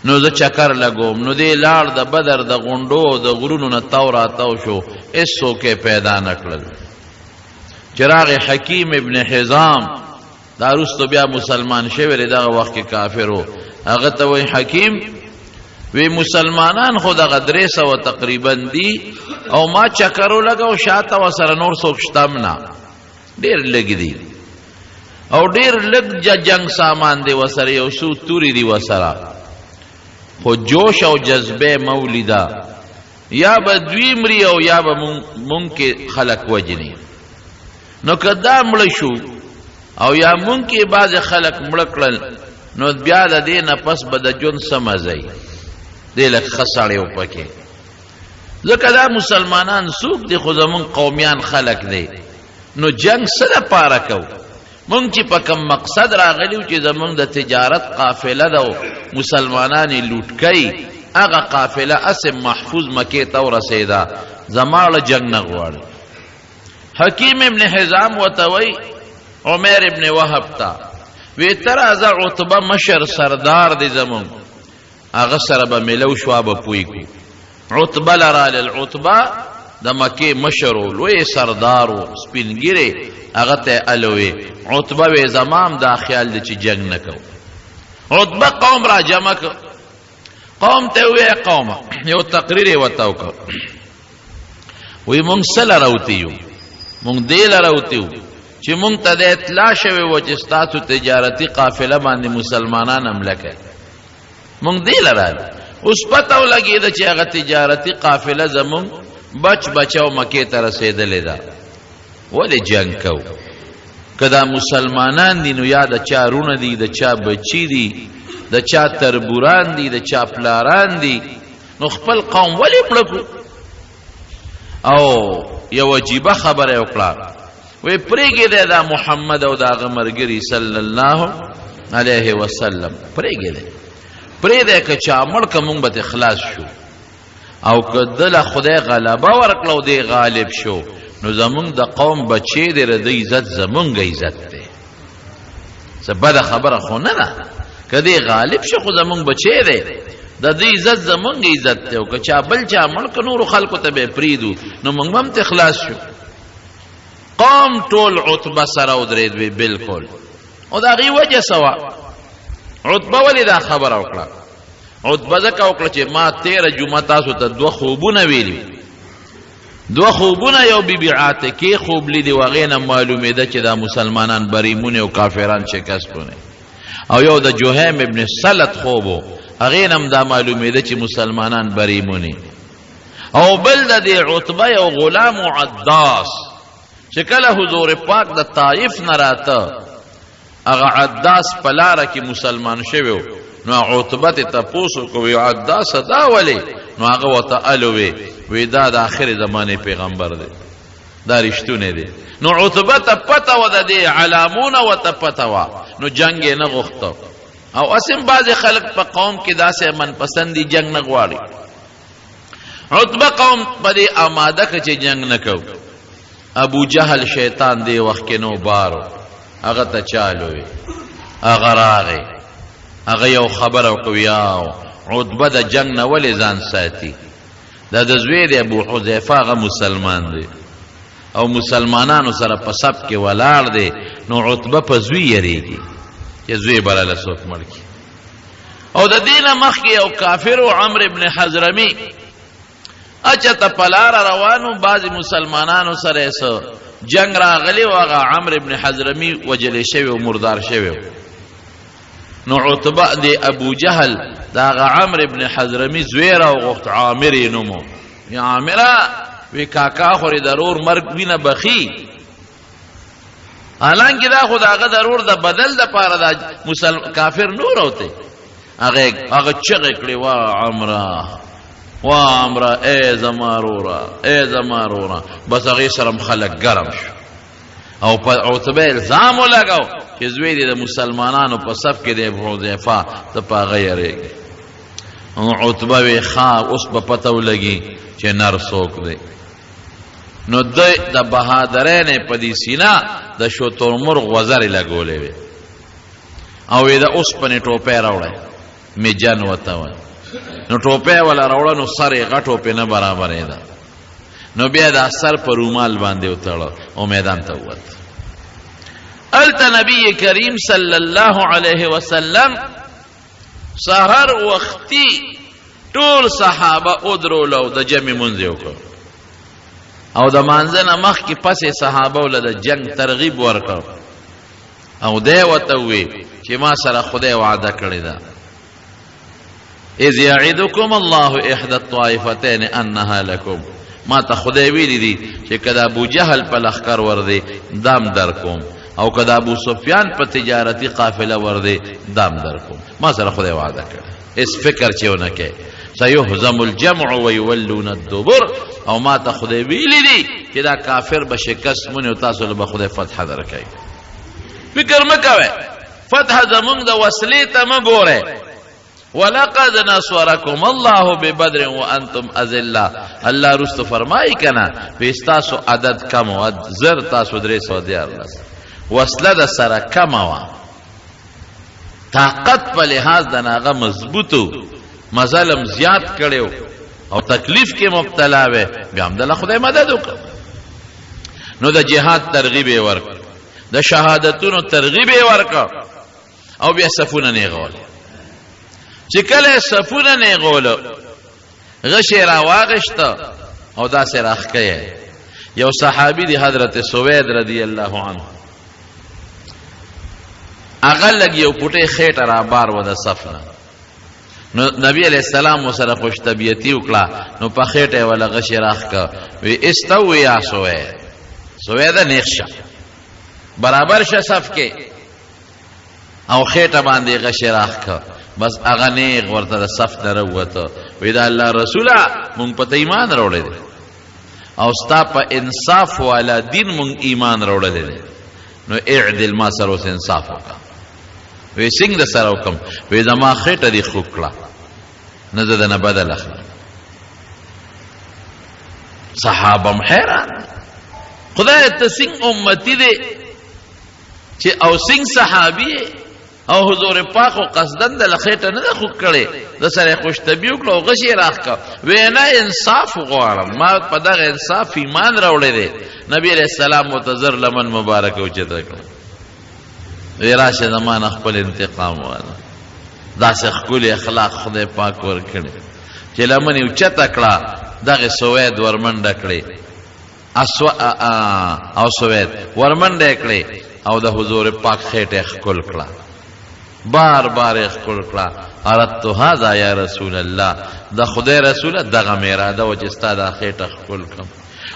نو زه چکر لګوم نو دې لاړ د بدر د غونډو د غرونو نه تاو شو ایسو کې پیدا نکړل چراغ حکیم ابن حزام دا رستو بیا مسلمان شوی دغه وخت کې کافرو هغه ته وای حکیم وی مسلمانان خود غدرې سو تقریبا دي او ما چکرو لګاو شاته وسره نور څوک شتمنا ډیر لګ دي او ډیر لګ جنگ سامان دی وسره یو سو توري دی وسره خو جوش او جذبه مولیدا یا به دوی مری او یا به مونږ کې خلق وجنی نو کدا مړ شو او یا مونږ کې بعض خلق مړ کړل نو بیا د دې نه پس به د جون سمځي دې لک خساړیو پکې ځکه دا مسلمانان سوق دي خو زمون قومیان خلق دي نو جنگ سره پاره کو مونږ چې په کوم مقصد راغلیو چې زمونږ د تجارت قافله ده مسلمانان لوټ کوي هغه قافله اسم محفوظ مکه ته ورسېدا زماله جنگ نه غواړي حکیم ابن حزام وتوي عمر ابن وهب تا وی تر از عتبه مشر سردار دی زمون هغه سره به ملو شو به پوي کو عتبه لرا للعتبه د مکه مشر لوی سردار او سپینګری هغه ته الوی عتبه وی زمام دا خیال د چې جنگ نکو عتبه قوم را جمع قوم ته وی قوم یو تقریر وتاو کو وی مونږ سره راوتیو مونږ دې لراوتیو چې مونږ ته د اطلاع شوی و چې ستاسو تجارتي قافله باندې مسلمانان حمله کوي مونږ دې لرال اوس پته ولګید چې هغه تجارتي قافله زمون بچاو مکه ته رسیدلې ده ولې جنگ کو کدا مسلمانان دي نو یا د چا رونه دي د چا بچی دي د چا تربوران دي د چا پلاران دي نو خپل قوم ولې پړکو او یو عجیبه خبره وکړه وی پریږه دا محمد او دا غمرګری صلی الله علیه وسلم پریږه که چا مړ کوم به اخلاص شو او کدل خدای غلبه ورکړو دی غالب شو نو زمون د قوم بچی دی د عزت زمونږ عزت دی سبا خبره خو نه ده کدی غالب شو خو زمونږ بچی دی د دې عزت زمونږ عزت دی او که چا بل چا مړ نور خلکو ته به پریدو نو موږ هم اخلاص شو قوم ټول عتبه سره ودرید وی بالکل او دا غي وجه سوا عتبه ولې دا خبر وکړه عتبه ځکه وکړه چې ما 13 جمعه تاسو ته دوه خوبونه ویلي دوه خوبونه یو بیبي عاتکه خوب لیدي وغینه معلومه ده چې دا مسلمانان بریمونه او کافران شکستونه او یو د جوهیم ابن سلط خوبو اغینم دا معلومه ده چې مسلمانان بریمونه او بل د عتبه یو غلام عداس چې کله حضور پاک د طائف نه راته هغه عداس په لاره کې مسلمان شوی نو عتبه ته تاسو کوي عداس دا ولی نو هغه وته الوي وی دا د اخر زمانه پیغمبر دی دا رښتونه دی نو عتبه ته پته و د دې علامونه و ته پته و نو جنگ نه غوښته او اسیم بعض خلک په قوم کې داسې من پسندي جنگ نه غواړي عتبه قوم په دې آماده کې جنگ نه کو ابو جهل شیطان دی وخت کې نو بارو هغه ته چالوي هغه راغی هغه یو خبر کوي عتبه د جنگ نه ولې ځان ساتي دا د زوی دی ابو حذیفه هغه مسلمان دی او مسلمانانو سره په سب کې ولاړ دی نو عتبه په زوی یریږي چې زوی براله څوک مړ کی او د دینه مخکې او کافر او عمرو ابن حضرمی اچته پلار روانو بعض مسلمانانو سره سو جنگ راغلی او هغه عمرو ابن حضرمی وجل شوی او مردار شوی نو عتبه دی ابو جهل دا هغه عمرو ابن حضرمی زویر او غفت عامر نومو یا عامره وی کاکا خوري ضرور مرګ وینه بخي حالانکه دا خداغه ضرور د بدل د پاره د مسلمان کافر نور ہوتے هغه چغه کړي وا عمره اے زمارورا بس هغه سره خلک ګرم شو او په عتبه الزام لګاو چې زوی د مسلمانانو په صف کې د حذیفه ته پاغه یریږي او عتبه وی اوس په پته ولګي چې نر څوک دی نو د بهادرین په دې سینا د شترمرغ وزر لګولې وي او د اوسپنې ټوپې راوړې میجن وته و نو ټوپې ولا راوړ نو سره غټو په نه برابرې ده نو بیا د سر په رومال باندې وتړ او میدان ته ووت الته نبی کریم صلی الله علیه وسلم سحر وختي ټول صحابه ادرولو د جمع منځ وکړ او د مانځنه مخ کې پسې صحابه ول د جنگ ترغیب ورکړ او دی وته وی چې ما سره خدای وعده کړی ده اذ یعدکم الله احدى الطائفتين انها لكم ما ته خدای ویلی دي چې کله ابو جهل په لخر ور دي دام در کوم او کله ابو سفیان په تجارتی قافله ور دي دام در کوم ما سره خدای وعده کړی اس فکر چېونه کې سيهزم الجمع ويولون الدبر او ما ته خدای ویلی دي چې دا کافر به شکست مونږ او تاسو له خدای فتح درکړي فکر مکوي فتح زمونږ د وسلې ته مګوره ولقد نصركم الله ببدر وانتم اذلة الله رست فرمای کنا پیستاسو عدد کم او زر تاسو درې سو دیار لس وسله د سره کم وا طاقت په لحاظ د ناغه مضبوطو مظلم زیات کړو او تکلیف کې مبتلا وي بیا هم د خدای مدد وکړه نو د جهاد ترغیب ورک د شهادتونو ترغیب ورک او بیا صفونه نه غول چې کله صفونه نه غول غشي را واغشت او دا سره اخکې یو صحابي دی حضرت سوید رضی الله عنه اغل لګ یو پټه خېټه را بار و د صفنه نو نبی علیہ السلام سره خوش طبیعتی وکړه نو په خېټه ولا غشي راخ کا وی استوي یا سوید نیخشه برابر شه صف کې او خېټه باندې غشي راخ کا بس اغه نیغ ورته د صف نه وروته وی دا الله رسوله مونږ په ایمان راوړل او ستا په انصاف والا دین مونږ ایمان راوړل نو اعدل ما سره اوس انصاف وکړه وی څنګه سره وکم وی زما خېټه دی خو کړه نه زده نه بدل اخلا صحابه حیران خدای ته څنګه امتی دی چې او څنګه صحابي او حضور پاک او قصدن د لخېټه نه خو کړي د سره خوش طبيعو کړو غشي راخ کا وینا انصاف غواړم ما په دغه انصاف ایمان راوړی دی نبی علیہ السلام متذر لمن مبارک او چته کړ ویراشه زمان خپل انتقام واله دا څخه کول اخلاق خدای پاک ور کړي چې لمن یو چته کړه دغه سوید ورمنډه کړي او سوید ورمنډه کړي او د حضور پاک خېټه خپل کړه بار بار خپل کړه اردت هذا یا رسول الله د خدای رسول دغه میراده او چې ستاده خېټه خپل کړم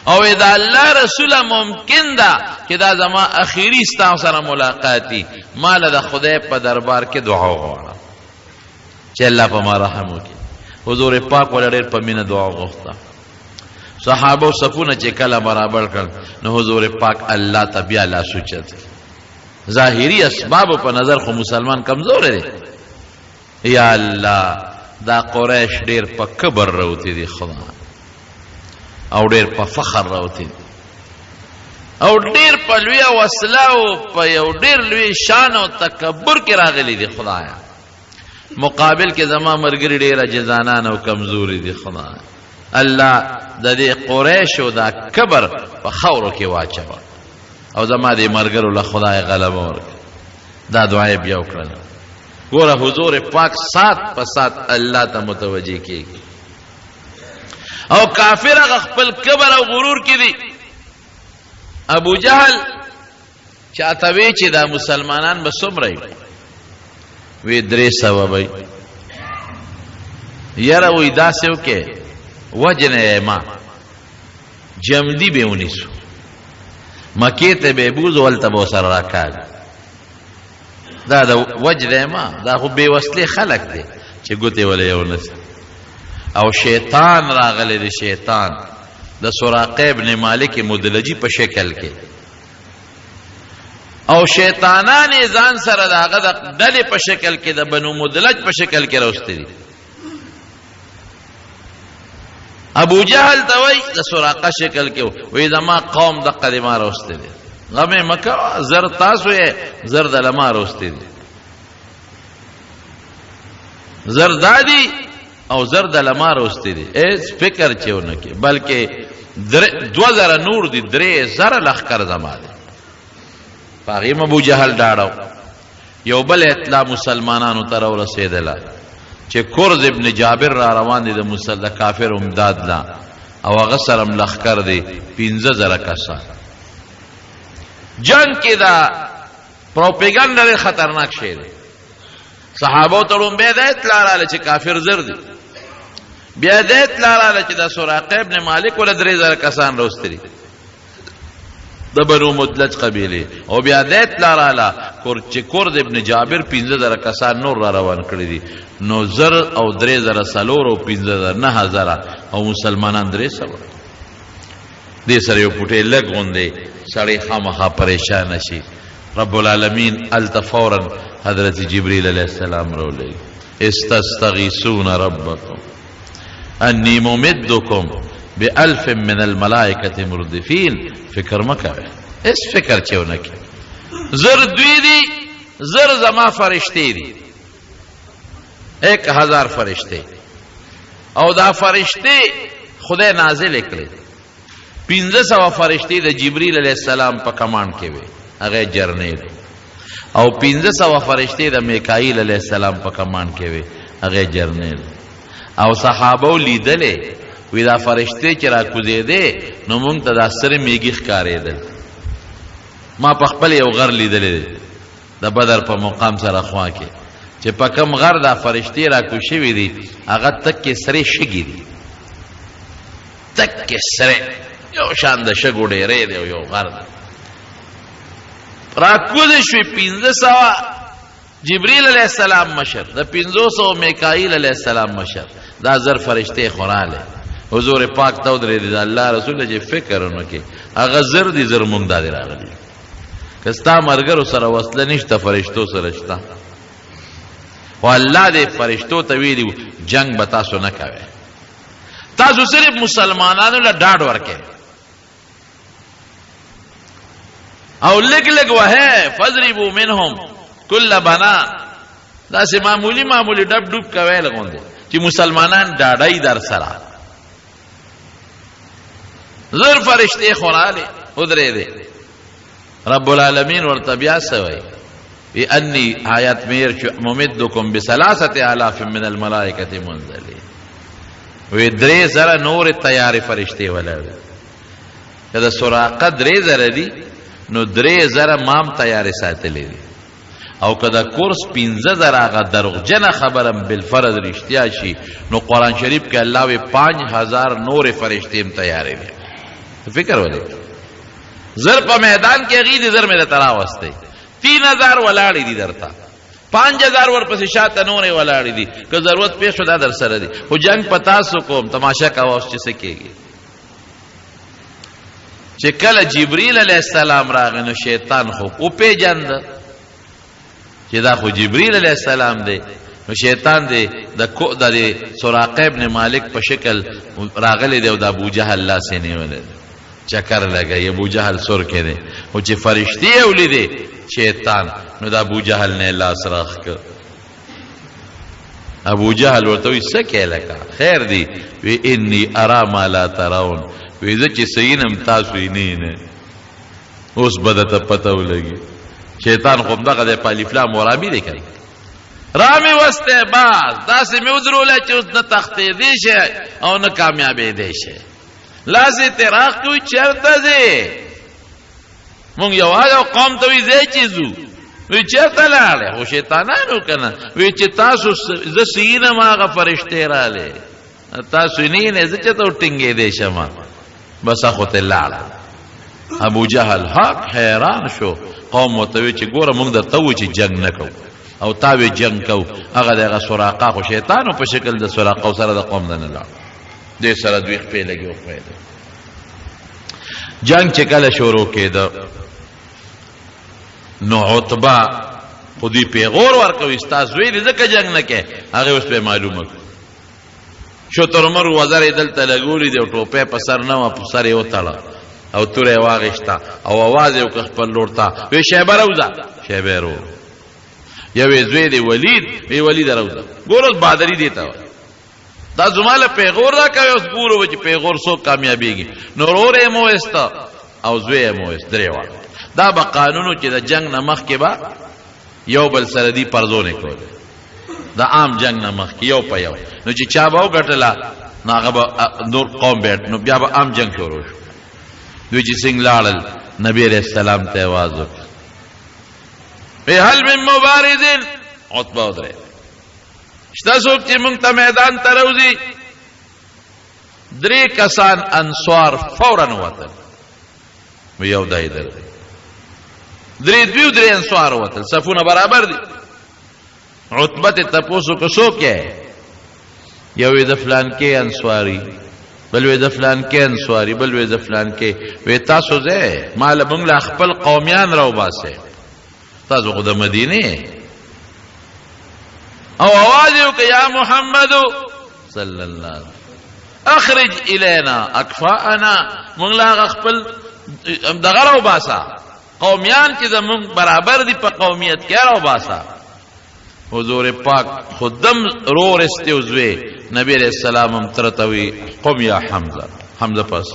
او اذا الله رسول ممکن ده چې دا زما اخیری ستا سره ملاقاتی مال د خدای په دربار کې دعا وغواړم چې الله په ما رحم وکړي حضور پاک ولر په مینه دعا وغوښته صحابه صفونه چې کله برابر کړ نو حضور پاک الله تبیا لا سوچت ظاهری اسباب په نظر خو مسلمان کمزور دی یا الله دا قریش ډیر په کبر راوتی دي خدا او ډیر په فخر راوتی او ډیر په لوی وسله او په یو ډیر لوی شان او تکبر کې راغلي دي خدایا مقابل کې زما مرګري ډیر جزانان او کمزوري دي خدایا الله د دې قریش او دا کبر په خاورو کې واچو او زما دې مرګرو له خدای غلبه ورکړي دا دعای بیا وکړه ګوره حضور پاک سات په سات الله ته متوجي کیږي او کافر خپل کبر او غرور کې دي ابو جهل چاته وی چې دا مسلمانان به څومره وي 300 وي یاره وې داسې وکي وجنه ما جمدی به ونیسو مکی ته به بوزو ولته به سره راکاږ دا د وجنه ما دا خو بې وسلې خلک دی چې ګوتې ولې ونیسي او شیطان راغلی دی شیطان د سراقه ابن مالک مدلجی په شکل کې او شیطانان ځان سره د هغه د ډلې په شکل کې د بنو مدلج په شکل کې راوستي دي ابو جهل ته وایي د سراقه شکل کې وایي زما قوم دقه دې ما راوستي دي غمې مه کوه زر تاسو یې زر دله ما راوستي دي زر دا دي او زر دله ما راوستي دي هېڅ فکر چې ونه کړي بلکې 2000 نور دي 3000 لښکر زما دی په هغې ابو جهل ډاړو یو بل اطلاع مسلمانانو ته راورسېدله چې کرز ابن جابر را روان دي د کافر امداد لا او هغه سره هم لښکر دی 15000 کسان جنگ کې دا پروپیګنډا ډېر خطرناک شی دی صحابو ته لومبې دا اطلاع راغله چې کافر زر دي بیا دا اطلاع راغله چې د سراقه ابن مالک ول 3000 کسان راوستي دي د بنو مدلج قبیله او بیا د اطلاع رااله چې کرد ابن جابر 15000 کسان نور را روان کړی دي نو زر او 3000 سلور او 15000 9000 او مسلمانان 300 دې سره یو پټې لګ غوندې سړی خامخا پریشان شي رب العالمین التفورا حضرت جبریل علیہ السلام رولې استستغیثون ربکم انی ممدکم بألف من الملائکة مردفین فکر مکوه اس فکر چیو نکی زر دوی دی زر زما فرشتی دی 1000 فرشتی او دا فرشتی خدای نازل اکلی 1500 فرشتی دا جبریل علیہ السلام پا کمان کے وی اغیر جرنیل او 1500 فرشتی دا میکائیل علیہ السلام پا کمان کے وی اغیر جرنیل او صحابو لیدلے وی دا فرشتے چې را کوزیدې نو مونږ ته دا سره میږي ښکارېدل ما په خپل یو غر لیدلی د بدر په مقام سره خوا کې چې په کوم غر دا فرشتې را کوز شوي دي هغه تکې سرې شګې دي تکې سرې یو شان د شګو ډېرې دی یو غر دی را کوزې شوې 1500 جبریل علیہ السلام مشر د 500 میکائیل علیہ السلام مشر دا زر فرشتې خوراله حضور پاک ته ودرېدې د الله رسول چې فکر ونه کې هغه زر دي زر مونږ دا دی راغلي که ستا ملګرو سره وصله نشته فرشتو سره شته خو الله دې فرشتو ته ویلي جنگ به تاسو نه کوئ تاسو صرف مسلمانانو له ډاډ ورکئ او لږ لږ وهئ فاضربوا منهم کل بنان داسې معمولي ډب ډوب کوئ لغوندې چې مسلمانان ډاډی در سره زر فرشتے خورالی ادرے دے رب العالمین ورطا بیا سوئی بی انی آیت میر ممدکم بسلاست آلاف من الملائکت منزلی وی درے زر نور تیار فرشتے ولر کہ دا سراقہ درے زر دی نو درے زر مام تیار ساتلی دی او که دا کورس 15000 آغا دروغ جن خبرم بالفرض رشتیا شی نو قرآن شریف کے اللہ وی 5000 نور فرشتیم تیاری دی فکر ولې زر په میدان کې غیدي زر مې ترا واسطه 3000 ولاړې دي درته 5000 ورپسې شاته نورې ولاړې دي که ضرورت پیښ شو دا در سره دي خو جنگ پتا سو کوم تماشا کا واس چې سکیږي چې کله جبرئیل علیہ السلام راغی نو شیطان خو او پیجند چې دا خو جبرئیل علیہ السلام دی نو شیطان دی د سراقه ابن مالک په شکل راغلی دی او د ابو جهل لاس یې نیولی چکر لګی ابو جهل سر کې دی او چې فرشتې یې ولیدې شیطان نو د ابو جهل نه لاس راخ کړ ابو جهل ورته وی څه کې لکه خیر دی وی انی ارا ما لا ترون وی زه چې سینم تاسو یې نه اوس به درته پته ولګي شیطان خو همدغه دی په الف لام ورابي دی کوي رامی وسته باز داسې مې ودرولی چې اوس نه تښتېدی شي او نه کامیابېدی شي لاسې تراق کوي چېرته ځې مونږ یو قوم ته وي ځای چې ځو وی چېرته لاړې خو شیطانانو که نه وی چې تاسو زه سینم هغه فرشتې رالی تاسو نه زه چې ته ټینګې دې شمه بس اخو ته لاړ. ابو جهل حق حیران شو، قوم وتوی چې ګوره موږ درته و چې جنگ نه کوو او تاوی جنگ کوو. هغه دغه سراقه خو شیطانو په شکل د سراقه سره د قوم نه لاړ، دې سره دوی خپې لګي او خپې جنگ چې کله شروع کېده نو عتبه خو دوی پیغور ورکوي ستاسو ویلي ځکه جنگ نه کوي. هغه اوس به معلومه شترمر وزر دلته لګولي دی او ټوپې په سر نه و، په سر یې وتړه او توره یې واغېسته او اواز یې وکړ خپل لور ته، وی شیبه راوځه. شیبه رو یوې زوی دی ولید، وی ولید راوځه. ګور اوس بهادري دې ته دا زما له پیغور را کوي. اوس ګورو چې پیغور څوک کامیابېږي. نو ورور یې مو ویسته او زوی یې مو ویست، درې واړه. دا به قانونو چې د جنگ نه مخکې به یو بل سره دي پرزونې کولې، د عام جنگ نه مخکې یو په یو. نو چې چا به وګټله نو هغه به نور قوم بیټ، نو بیا به عام جنگ شروع شو. دوی چې څنګه لاړل نبی علیہ السلام ته آواز وکړ، هل من مبارزین؟ عتبه ودرېد، شته څوک چې موږ ته میدان ته راوځي؟ درې کسان انصار فورا ووتل، یو دای درځي. دوی درې انصار ووتل، صفونه برابر دي. عتبه ته تپوس وکړ څوک یې؟ یو یې د فلان کې انصاري، بل وی د فلان کې انصاري، بل وی د فلان کې. وی تاسو زه مال موږ له خپل قومیان راو باسه، تاسو خو د مدینه. او आवाज یو کې یا محمد صلی الله علیه اخرج الینا اکفاءنا، موږ له خپل دغه راو باسه، قومیان چې زموږ برابر دي په قومیت کې راو باسه. حضور پاک خودم رو رسته وزوی. نبی علیہ السلام هم ترتوی قم یا حمزه، حمزه پاس،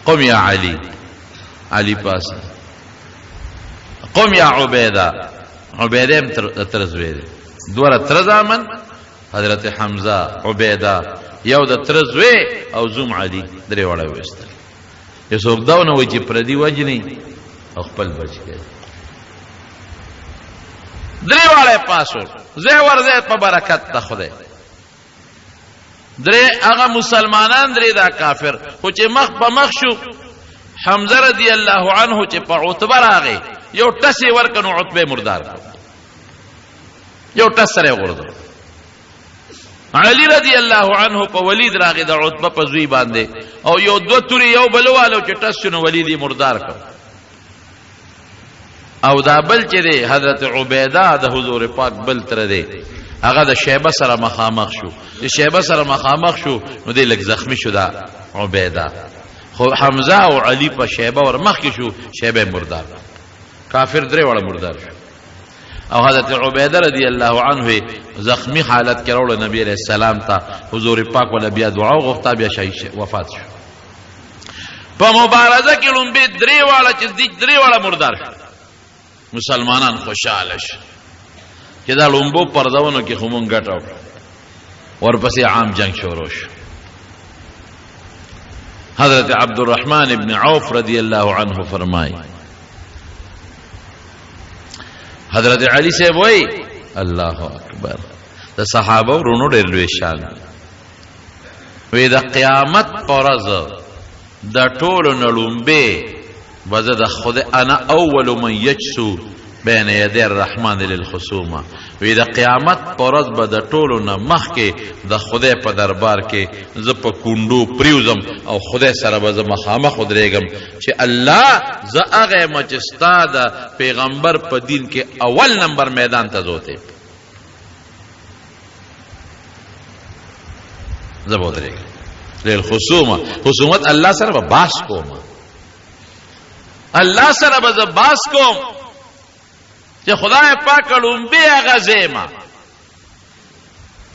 قم یا علی، علی پاس، قم یا عبیده، عبیده هم ترزوی دی. دوره ترزامن حضرت حمزه عبیده، یو د ترزوی او زوم علی، درې وړه وستل. یو څوک دا نه وایي چې پردي وجني او خپل بچ کړي. درې واړه پاسو زه ورځه په برکت ته خدای. درې هغه مسلمانان، درې دا کافر. خو چې مخ په مخ شو حمزه رضی الله عنه چې په عتبه راغی، یو ټس یې ورکړ، نو عتبه مردار کړ، یو ټس سره یې غورځاوه. علی رضی الله عنه په ولید راغی د عتبه په زوی باندې، او یو دوه توري یو بل والو چې ټس شنو ولید یې مردار کړ. او دا بل چې دی حضرت عبیده د حضور پاک بل تر دی، هغه د شیبه سره مخامخ شو. د شیبه سره مخامخ شو نو دی لږ زخمی شو دا عبیده. خو حمزه او علی په شیبه ور مخکې شو، شیبه مردار، کافر درې وړه مردار شو. او حضرت عبیده رضی الله عنه زخمی حالت کې راوړل نبی علیہ السلام ته. حضور پاک ول بیا دعا وغوښته، بیا شهید وفات شو. په مبارزه کې لومبه درې واړه چې درې واړه مردار شو. مسلمانان خوشاله شو چې دا لومبو پردونو کې خو مونږ ګټه وکړه. ورپسې عام جنگ شروع شو. حضرت عبدالرحمن ابن عوف رضی الله عنه فرمای، حضرت علی صاحب وای الله اکبر، د صحابه ورونو ډېر لوی شان وی. د قیامت پر ورځ د ټولو نه لومبه وزد خود انا اول من یجسو بین یدی الرحمن للخصومه. وی د قیامت پرز به د ټولو نه مخکې د خدای په دربار کې زه په کونډو پریوزم او خدای سره به زه مخامخ ودرېږم چې الله زه هغه یم چې ستا د پیغمبر په دین کې اول نمبر میدان ته ځوتی، زه به ودرېږم. للخصومه، خصومت الله سره به باس کوم، الله سره به زه باس کوم چې خدای پاک لومبي هغه زیمه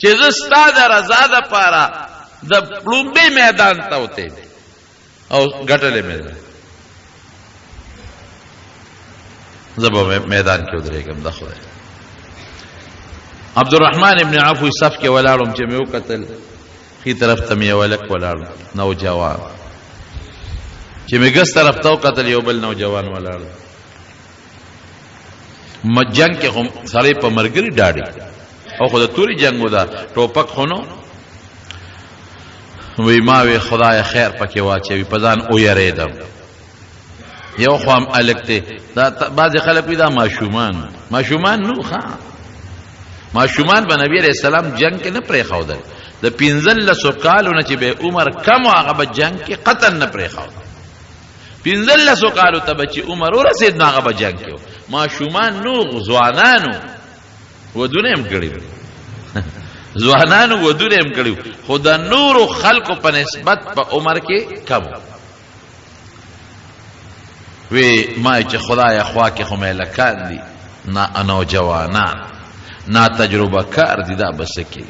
چې زه ستا د رضا دپاره د لومبي میدان ته وتې او ګټلې مې ده، زه به میدان کې ودرېږم د خدای. عبدالرحمن ابن عوف صف کې ولاړم چې مې وکتل، خي طرف ته مې یو هلک ولاړ نوجوان، چې مې ګس طرف ته وکتل یو بل نوجوان ولاړ. جنگ کې هم سړی په مرګري ډاډي او خو د توري جنگو دا ټوپک خو نو وی ما وی خدای خیر پکې واچوي په ځان او یریدم یو خو هم الکته دا بعض خلک وی دا ماشومان نو ښا ماشومان به نبی علیہ السلام جنگ کې نه پرې خاودل د 15 کالو نه چې به عمر کم هغه به جنگ کې قتل نه پرې خاودل 15 کالو ته چې عمر ورسید نو هغه به جنگ کې ماشومان نو ځوانانو ودونه هم کړی ځوانانو ودونه هم کړی خو د نورو خلکو په نسبت په عمر کې کم وی ما چې خدای خوا کې خو مې لکان دي نه نوجوانان نا تجربه کار دي دا بس کې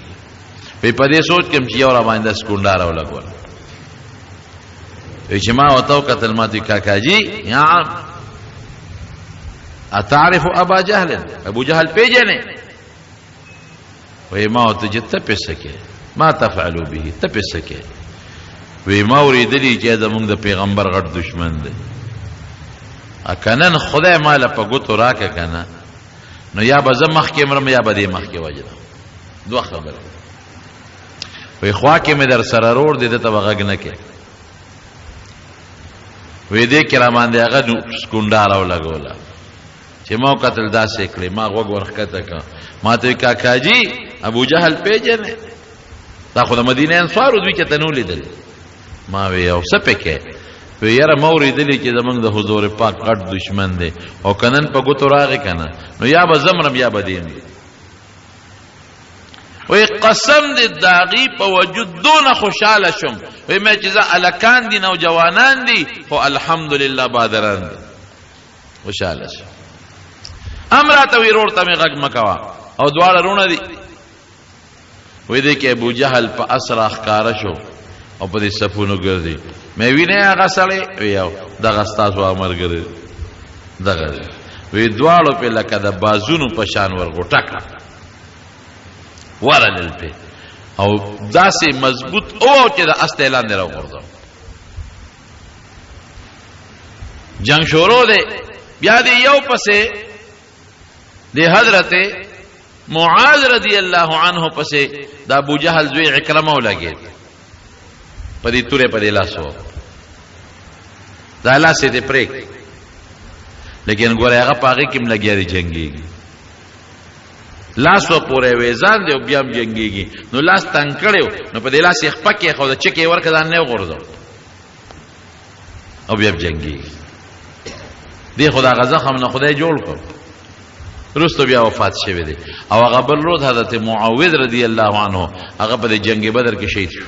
په دې سوچ کې چې یو را باندې سکونډار ولګول چې ما وتو قتل ماتي کاکا جی یا اتعرف ابا جهل ابو جهل پیجنه وی ما وته جته پسکه ما تفعلوا به تپسکه وی ما اوریدلی چې زمونږ د پیغمبر غټ دشمن دی اکنن خدای مال په ګوتو راکه کنه نو یا به زمخ کې مرم یا به دې مخ کې وجه دوه خبره وی خوا کې مې در سره رور دې ته وغږ نه کې وی دې کرا باندې هغه سکونډار او لګولا چې ما قتل داسې کړې ما وګ ورخته کا ما ته کاکا جی ابو جهل پیجنه دا خو د مدینه انصارو دوی چې تنو لیدل ما وی او سپکه وی یاره موري دلی چې زمنګ د حضور پاک غټ دشمن دی او کنن په ګوتو راغی کنه نو یا به زمرم یا به دین وی قسم دې داغي په وجود دون خوشاله شم وی مې چې الکان دي نوجوانان دي خو الحمدلله بادران دي خوشاله شم امراته وی روړ ته مې غږ مکوا او دواړه رونه دي وی دې کې ابو جهل په اسرا ښکارا شو او په دې صفونو ګرځي مې وینه هغه سړی ویاو دغه ستاسو امر ګرځي دغه وی دواړو په لکه د بازونو په شان ورغټک ورلل په او داسې مضبوط او چې د استعلان نه راوړو جنگ شروع دی بیا دی یو پسې دی حضرت معاذ رضی الله عنه پسې د ابو جهل زوی عکرمه ولګي پدې تورې پدې لاسو دا لاسې دې پرېک لیکن ګوره هغه پاغي کېم لګیا دی جنگيږي لاسو پورې وېزان دی او بیا هم جنگيږي نو لاس تنگ کړو نو پدې لاس یې خپکه خو د چکه ورکه ځان نه وغورځو او بیا جنگيږي دی خدا غزا خم نه خدای جوړ کړ رستو بیا وفات شوی دی او هغه بل روز حضرت معاوذ رضی الله عنه هغه په جنگ بدر کې شهید شو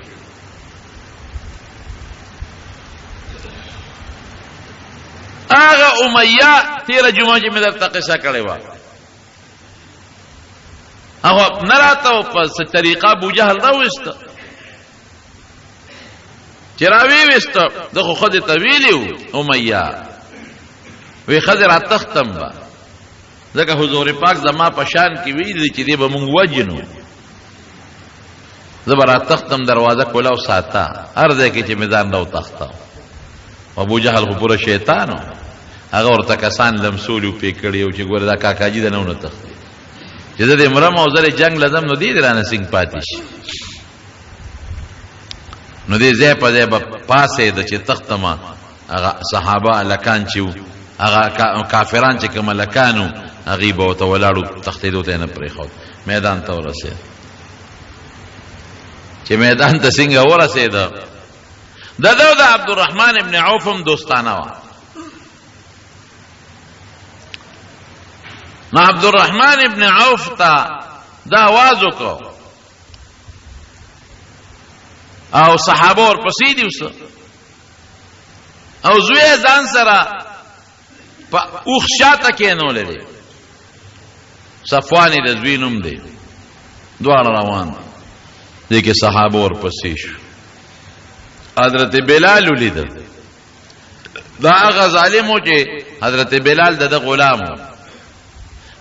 هغه امیہ تیر جمعه چې مې درته قصه کړې و هغه نراته په طریقه ابو جهل راوست چې راوي وست دغه خود طویل امیہ وی خضر تختم با ځکه حضور پاک زما په شان کې ویل چې دی به مونږ وجنو زبرات تختم دروازه کولا او ساته ارزه کې چې میدان راو تخته ابو جهل خو پورا شیطانو هغه ورته کسان لمسولیو پی کړی او چې ګوره دا کاکاجي د نو تخته چې د امرم او زره جنگ لازم نو دی درانه سنگ پاتیش نو دې زه په دې پاسې د چې تختما هغه صحابه لکان چې هغه کافران چې کوم لکانو هغه به وتولاړو تختیدو ته نه پرې خو میدان ته ورسه چې میدان ته څنګه ورسېد د عبدالرحمن ابن عوف هم دوستانه و نو عبدالرحمن ابن عوف ته دا आवाज وکړو او صحابه ورپسې دي وسه او زوی ځان سره په اوخ شاته کېنول دي صفوان د زوی نوم دی دواړه روان دي کې صحابه ورپسې شو حضرت بلال ولید دا هغه ظالمو چې حضرت بلال د غلام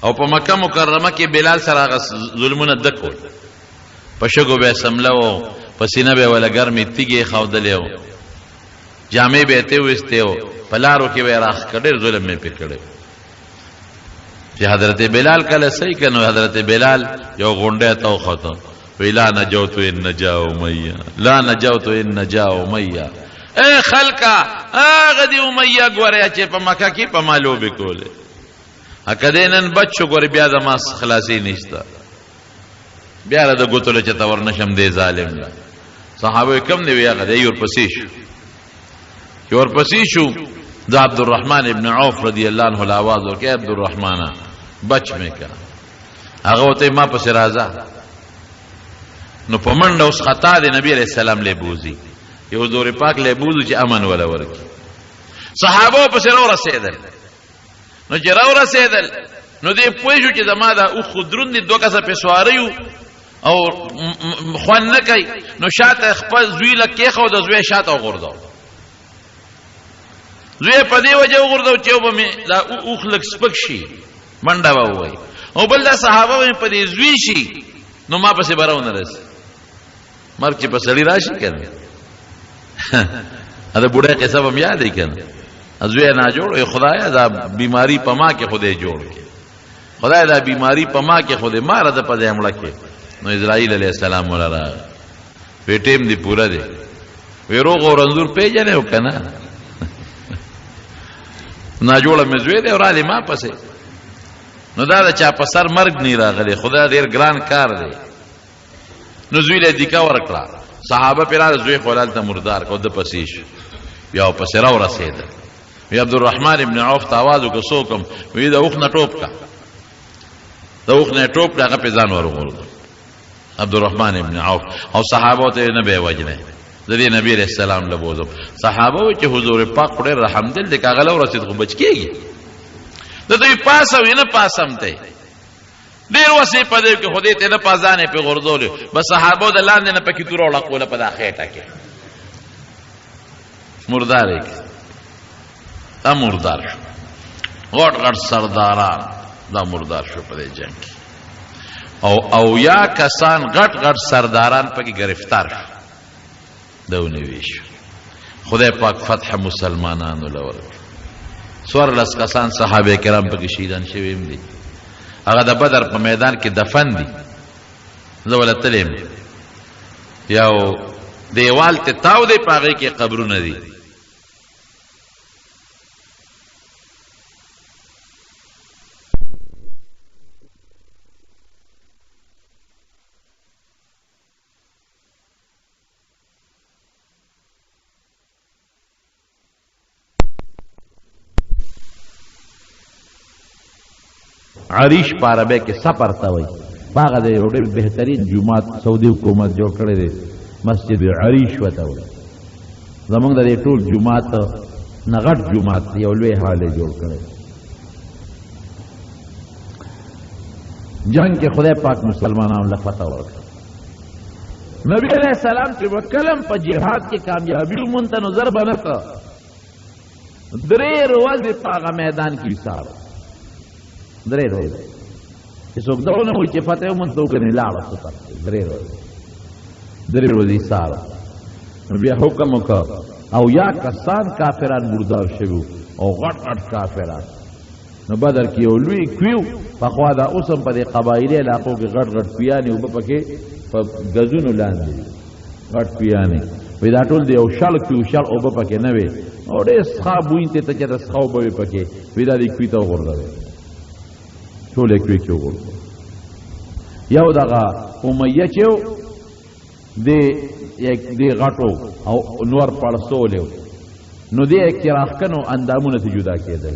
او په مکه مکرمه کې بلال سره هغه ظلمونه دکول په شګو به سملو په سینه به ولا ګرمي تیګي خودلیو جامې به ته وستیو په لارو کې به راخ کډر ظلم مې پکړې چې حضرت بلال کله صحیح کنو حضرت بلال یو غونډه تو خطو وی لا نجوت ان نجا امیہ لا نجوت ان نجا امیہ اے خلقا هغه دی امیہ ګوریا چې په مکه کې په مالو به کوله اکدینن بچو ګور بیا د ماس خلاصي نشتا بیا د ګوتل چې تور نشم دی ظالم لا صحابه کم دی هغه دی ور پسې شو د عبد الرحمن ابن عوف رضی الله عنه الاواز ورکړه عبد الرحمن بچ مې کا هغه ته ما پسې راځه نو پمنډ اوس خطا دی نبی علیہ السلام له بوزي یو زور پاک له بوزو چې امن ولا ورکی صحابه پسې رو رسیدل نو چې رو رسیدل نو دې پوښو چې زما دا او خودرون دي دوه کسه په سواریو او خوان نه کوي نو شاته خپل زوی لکه خو د زوی شاته غرداو زوی په دې وجه غرداو چې وبمه دا او خلک سپک شي منډه وای او بل دا صحابه په دې زوی شي نو ما پسې براونه رس مرګ چې په سړی راشي کنه دا بوډا قصه هم یاد دی کنه ازوی نه جوړ خدایا دا بیماری پما کې خوده جوړ کې خدای دا بیماری پما کې خوده مار د پځه امړه کې نو اسرائیل علیہ السلام ولا پیټیم دی پورا دی ویروغ اور انزور پیجنه وکنه نا جوړه مزوی دی اور علی ما پسې نو دا چا په سر مرګ نه راغلی خدای ډیر ګران کار دی نو زوی له دیکا ورکړه صحابه پیرا زوی خلال ته مردار کو د پسیش بیا پسې را رسیدل وی عبد الرحمن ابن عوف تاوازو کو سوکم وی دا اوخ نه ټوپ کا دا اوخ نه ټوپ کا په ځان ورغورد عبد الرحمن ابن عوف او صحابه ته نه به وجنه د دې نبی رسول سلام له بوزو صحابه چې حضور پاک پر رحم دل د کاغلو رسید خو بچ کیږي د دې پاسو نه پاسم ته ډیر وسه پدې کې خو دې ته نه پازانه په غردول بس صحابه د لاندې نه پکې تور وړه کوله په داخېټه کې مردار کې مردار شو غټ غټ سرداران دا مردار شو په دې جنگ کې او یا کسان غټ غټ سرداران پکې گرفتار شو دونه ویش خدای پاک فتح مسلمانانو لور سوار لس کسان صحابه کرام پکې شهیدان شویم دي هغه د بدر په میدان کې دفن دي زول تلیم یو دیوال ته تاو دی پاغه کې قبرونه دي عریش پاربه کې سفر تا وای باغه د یو ډېر بهترین جمعات سعودي حکومت جوړ کړی دی مسجد عریش وته وای زمونږ د ټول جمعات نغټ جمعات یو لوی حال جوړ کړی جنگ کې خدای پاک مسلمانانو له فتح ورکړ نبی علیہ السلام چې وکلم په جهاد کې کامیابی مونته نظر بنکړه درې ورځې په هغه میدان کې وسار درې ورځې چې څوک دونه وایي چې فتح مونږ ته وکړي لاړه څه درې ورځې سار بیا حکم وکړ او یا کسان کافران مردار شوي او غټ غټ کافران نو بدر کې یو لوی کویو پخوا دا اوسم په دې قبایلي علاقو کې غټ غټ پیانې اوبه پکې په غزونو لاندې غټ پیانې وی دا ټول دی یو شل کوي شل اوبه پکې نه وي او ډېر څښا بوینته ته چې د څښا اوبه وي پکې وی دا دې کوي ته وغورځوي ټول یې کوي کې وغورځوي یو دغه امیه چې دې غټو او نور پړسولیو نو دې کې راخکنو اندامونه ته جدا کېدل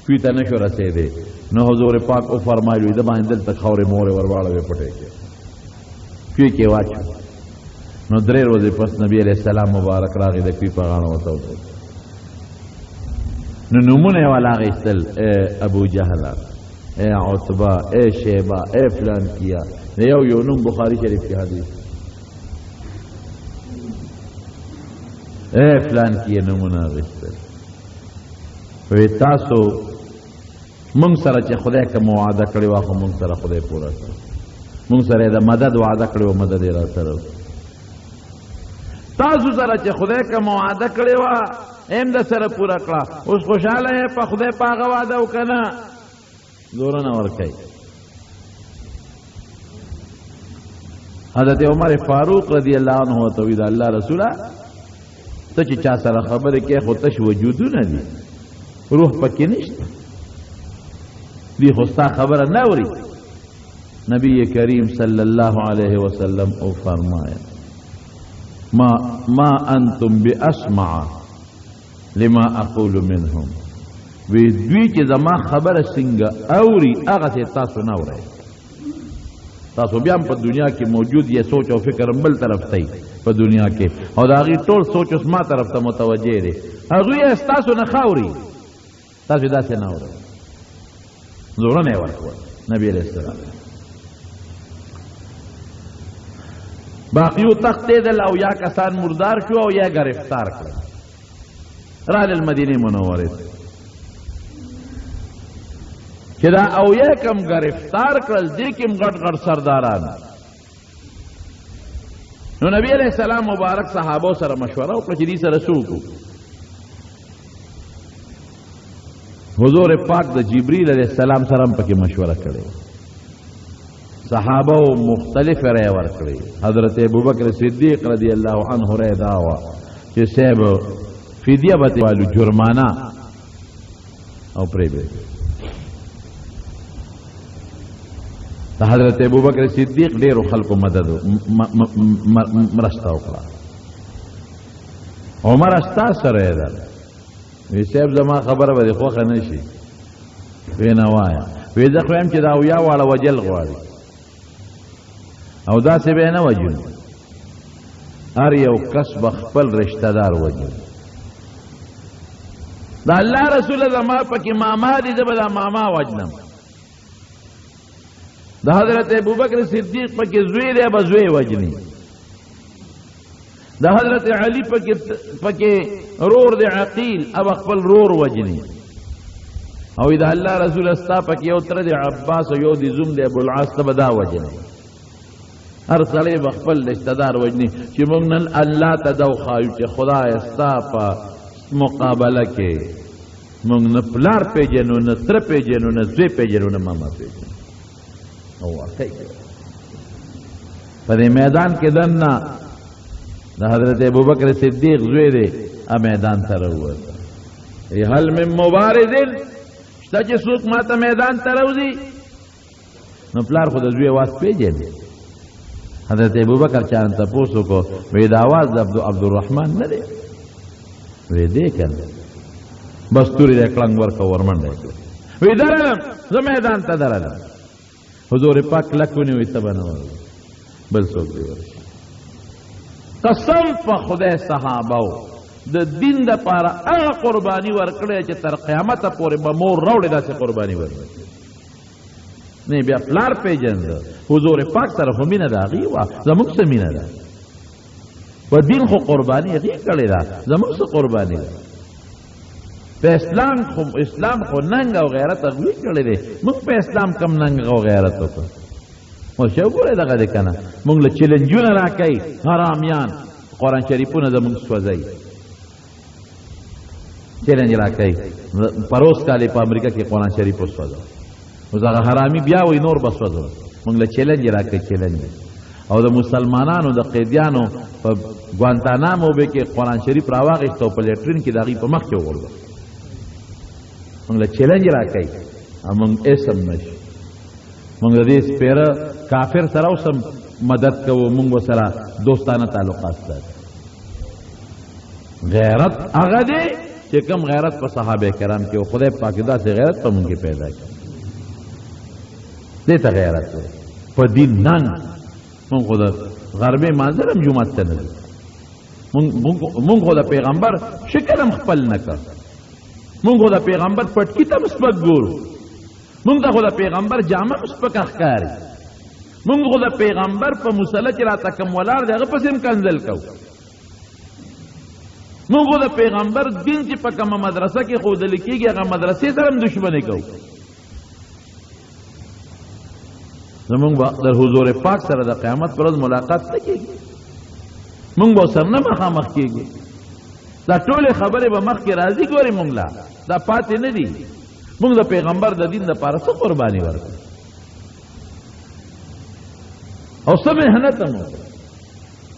کوي ته نشو رسېدی نو حضور پاک او فرمایلو د باندې دلته خاورې مورې ورواړوې پټې کې کوي کې واچو نو درې ورځې پس نبی علیہ السلام مبارک راغی د کوي په غاړه ورته وکړ نو نومونه یې والا اخیستل ابو جهل اے عتبہ اے شیبہ اے فلان کیا یو نوم بخاری شریف کې حدیث اے فلان کیا نومونه اخیستل وی تاسو مونږ سره چې خدای کوم وعده کړی واخو مونږ سره خدای پوره کړ مونږ سره د مدد وعده کړی او مدد یې را سره تاسو سره چې خدای کوم وعده کړی وا هم د سره پوره کړه اوس خوشاله په خدای پاغه وعده وکنه زور نه ورکوي. حضرت عمر فاروق رضی اللہ عنہ ته وی دا الله رسوله ته چې چا سره خبرې کې خو تش وجودونه دي روح پکې نشته دی خو ستا خبره نه اوري. نبی کریم صلی اللہ علیہ وسلم او فرمایا ما انتم باسمع لما اقول منهم وی دوی چې زما خبره څنګه اوري هغه څه تاسو نه اورئ. تاسو بیا په دنیا کې موجود یې سوچ او فکر بل طرف ته په دنیا کې او دا غي ټول سوچ اوس ما طرف ته متوجه دي. هغه یې تاسو نه خاوري تاسو داسې نه اورئ. زور نه ورکوي نبی علیہ السلام. باقیو تختیدل او یا کسان مردار شو او یا گرفتار کړل رال المدینه منوره چې دا او یا کم گرفتار کړل دې کوم غټ غټ سرداران. نو نبی علیہ السلام مبارک صحابه سره مشوره وکړه چې دې سره سوکو. حضور پاک د جبرئیل علیہ السلام سره پکې مشوره کړې. صحابه مختلف رائے ورکړي. حضرت ابوبکر صدیق رضی اللہ عنہ رائے داوا چې صاحب فدیه به والو جرمانه او پرې به. حضرت ابوبکر صدیق ډیرو خلکو مدد مرسته وکړه. عمر استا سره ده وی صاحب زما خبره به خوخه نشي وی نه وایا وی زه خو هم چې دا ویا واړه وجل غواړي او دا څه به نه وجل هر یو کس خپل رشتہ دار وجل. دا الله رسول زما پکې ماما دي زه به دا ماما وجنم. دا حضرت ابوبکر صدیق پکې زوی دی به زوی وجني. دا حضرت علی پکې رور دی عقیل اب خپل رور وجني. او دا الله رسول استا پکې یو تر دی عباس او یو دی زوم دی ابو العاص ته بدا وجني. هر سړی خپل رشتہ دار وجني چې موږ نن الله ته دو خایو چې خدای استا په مقابله کې موږ نه پلار پیژنو نه تر پیژنو نه زوی پیژنو نه ماما پیژنو. او واقعي په دې میدان کې دنه د حضرت ابوبکر صدیق زوی دی ا میدان ته وروته. هل من مبارز شته چې څوک ماته میدان ته راوځي نو پلار خو د زوی واس پیژني. حضرت ابوبکر چان تاسو کو وې د आवाज د عبدالرحمن نه دی وې دې کنه بس توري د کلنګ ورکو ورمنډه وې درلم زه میدان ته درلم. حضور پاک لکونی وې تبنو بل څوک دی. قسم په خدای صحابه د دین د پاره هغه قرباني ورکړي چې تر قیامت پورې به مور راوړي داسې قرباني ورکړي. نه بیا پلار پیجن حضور پاک سره خو مینه ده هغې وه زموږ څه مینه ده په دین خو قرباني هغې کړې ده زموږ څه قرباني ده. په اسلام خو ننګ او غیرت هغوی کړی دی موږ په اسلام کم ننګ او غیرت وکړو. اوس یو ګورئ دغه دی که نه موږ له چیلنجونه راکوي حرامیان قرآن شریفونه زموږ سوځوي چیلنج راکوي. پروس کال په امریکا کې قرآن شریف وسوځو اوس هغه حرامي بیا وایي نور به سوځو. موږ له چیلنج راکوي چیلنج او د مسلمانانو د قیدیانو په ګوانتانامو به کې قرآن شریف راواغېست او په لیټرین کې د هغې په مخ کې وغورځو. موږ له چیلنج راکوي موږ اسم نشي. موږ د دې سپېره کافر سره اوس هم مدد کوو موږ ورسره دوستانه تعلقات ساتو. غیرت هغه دی چې کوم غیرت په صحابه کرام کې او خدای پاک داسې غیرت په موږ کې پیدا کړي. دې ته غیرت وایي. په دین ننګ موږ خو د غربې مانځل هم جومات ته نه ځو. موږ خو د پیغمبر شکل هم خپل نه کړ. موږ خو د پیغمبر پټکي ته هم سپک ګورو. موږ ته خو د پیغمبر جامه هم سپکه ښکاري. موږ خو د پیغمبر په مسله چې راته کوم ولاړ دی هغه پسې هم کنځل کوو. موږ خو د پیغمبر دین چې په کومه مدرسه کې ښودل کېږي هغه مدرسې سره هم دشمني کوو. زمونږ به د حضور پاک سره د قیامت پر ورځ ملاقات نه کېږي. مونږ به ورسره نه مخامخ کېږو. دا ټولې خبرې به مخکې راځي ګورې مونږ لا دا پاتې نه دي. موږ د پیغمبر د دین لپاره څه قرباني ورکړو او څه محنت هم وکړو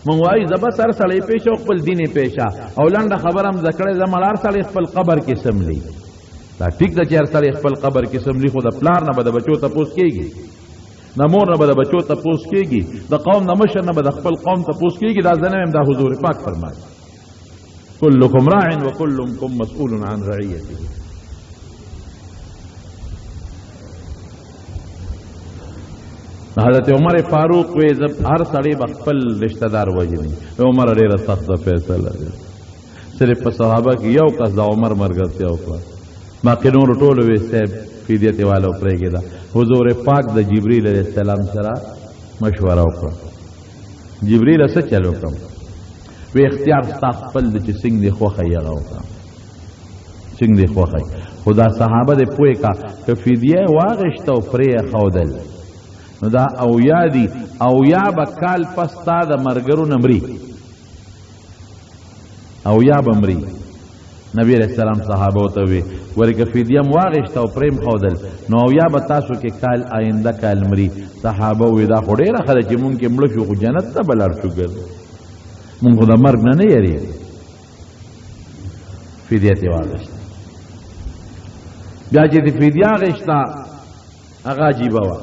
موږ وایو زه بس هر سړی پیش او خپل دین یې پیشه او لنډه خبره هم زده کړې زه مړ هر سړی خپل قبر کې سملي دا ټیک ده چې هر سړی خپل قبر کې سملي خو د پلار نه به د بچو تپوس کېږي د مور نه به د بچو تپوس کېږي د قوم د مشر نه به د خپل قوم تپوس کېږي دا زه نه یم دا حضور پاک فرمایي كلكم راع وكلكم مسؤول عن رعيته حضرت عمر فاروق وی هر سړی خپل رشتہ دار وجني عمر ډیره سخته فیصله صرف په صحابه کې یو کس د عمر مرګرتیا وکړه باقي نور ټول وی صاحب فدیت والو پرېږه دا حضور پاک د جبرئیل علیه السلام سره مشوره وکړه جبرئیل څه چلو کوم وی اختیار ستا خپل د چې څنګه دی خوښه یې هغه وکړه څنګه دی خوښه خدا صحابه دې پوه کا که فدیه واغشته او پرې ښودل نو دا اویا دي اویا به کال پس تا د مرګرو نه مري اویا به مري نبی علیہ السلام صحابه ته وی ورکه فدیه واغشته او پریم ښودل نو اویا به تاسو کې کال آینده کال مري صحابه وی دا خو ډېره ښه ده چې مونږ کې مړه شو خو جنت ته به لاړ شو ګر مونږ خو د مرګ نه یېرېږو فدیه ترې واغشته بیا چې د فدیه اغشته هغه عجیبه وه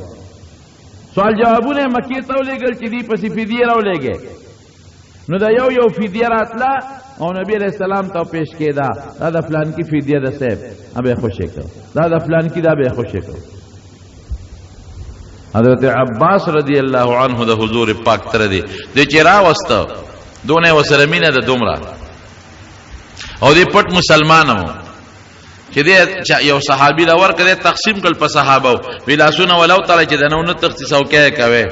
سوال جوابونه مکی ته ولېږل چې دی پسې فدیه راولېږې نو دا یو فدیه راتله او نبی علیہ السلام ته پیش کېده دا د فلان کی فدیه ده صاحب به خوشې کړ دا د فلان کی دا به خوشې کړ حضرت عباس رضی الله عنه د حضور پاک تر دی د چې راوسته دونه وسره مینه د دومره او دی پټ مسلمانو چې دی یو صحابي دا ورکړي تقسیم کړ په صحابه ویلاسونه ولو تعالی چې دنو نه تخصیص او کې کوي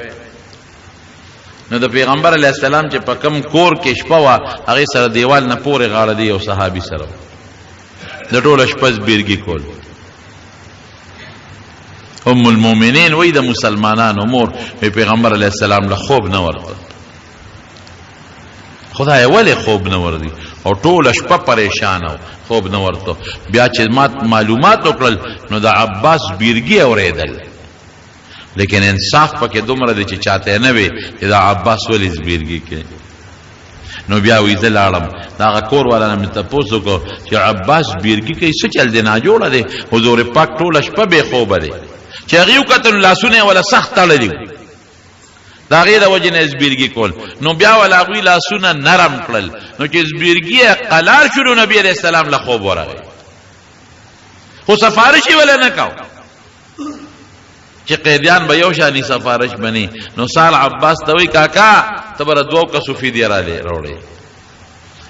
نو د پیغمبر علیه السلام چې په کم کور کې شپه وا هغه سره دیوال نه پورې غاړه دی یو صحابي سره د ټول شپه بیرګي کول ام المؤمنین وې د مسلمانانو مور پیغمبر علیه السلام له خوب نه ورته خدای ولی خوب نه وردی او ټول شپه پریشان او خوب نه ورته بیا چې معلومات وکړل نو د عباس بیرګي اوریدل لیکن انصاف پکې دومره دی چې چاته نه وي چې دا عباس ولی بیرګي کې نو بیا وې زلاړم دا کور والا نه تاسو کو چې عباس بیرګي کې څه چل دی نه جوړه دی حضور پاک ټول شپه به خوب لري چې غيو کتل لاسونه ولا سخت تړلې دا غیر وجنه زبیرګي کول نو بیا ولا غوی لاسونه نرم کړل نو چې زبیرګي قلار شروع نبی عليه السلام له خوب ورغی خو سفارش ولا نه کاو چې قیدیان به یو شانی سفارش بني نو سال عباس ته وی کاکا تبر دوه کسو فدیه را لې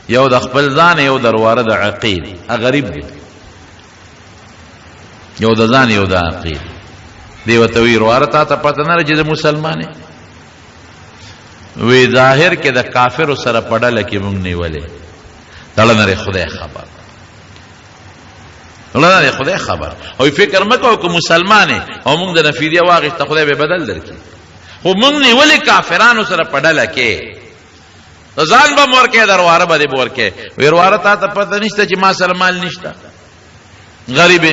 یو د خپل ځان یو درواره د عقیل غریب دی یو د ځان یو د عقیل دی وته وی ورواره ته پته نه چې مسلمانې وی ظاهر کې د کافر سره پړل کې مونږ نیولې دلنه خدای خبر دلنه خدای خبر او فکر مکو کو مسلمانې او مونږ د نفیدیه واغښت خدای به بدل درکې خو مونږ نیولې کافرانو سره پړل کې ځان به مور کې درواره به مور کې ورواره ته پته نشته چې ما سره مال نشته غریب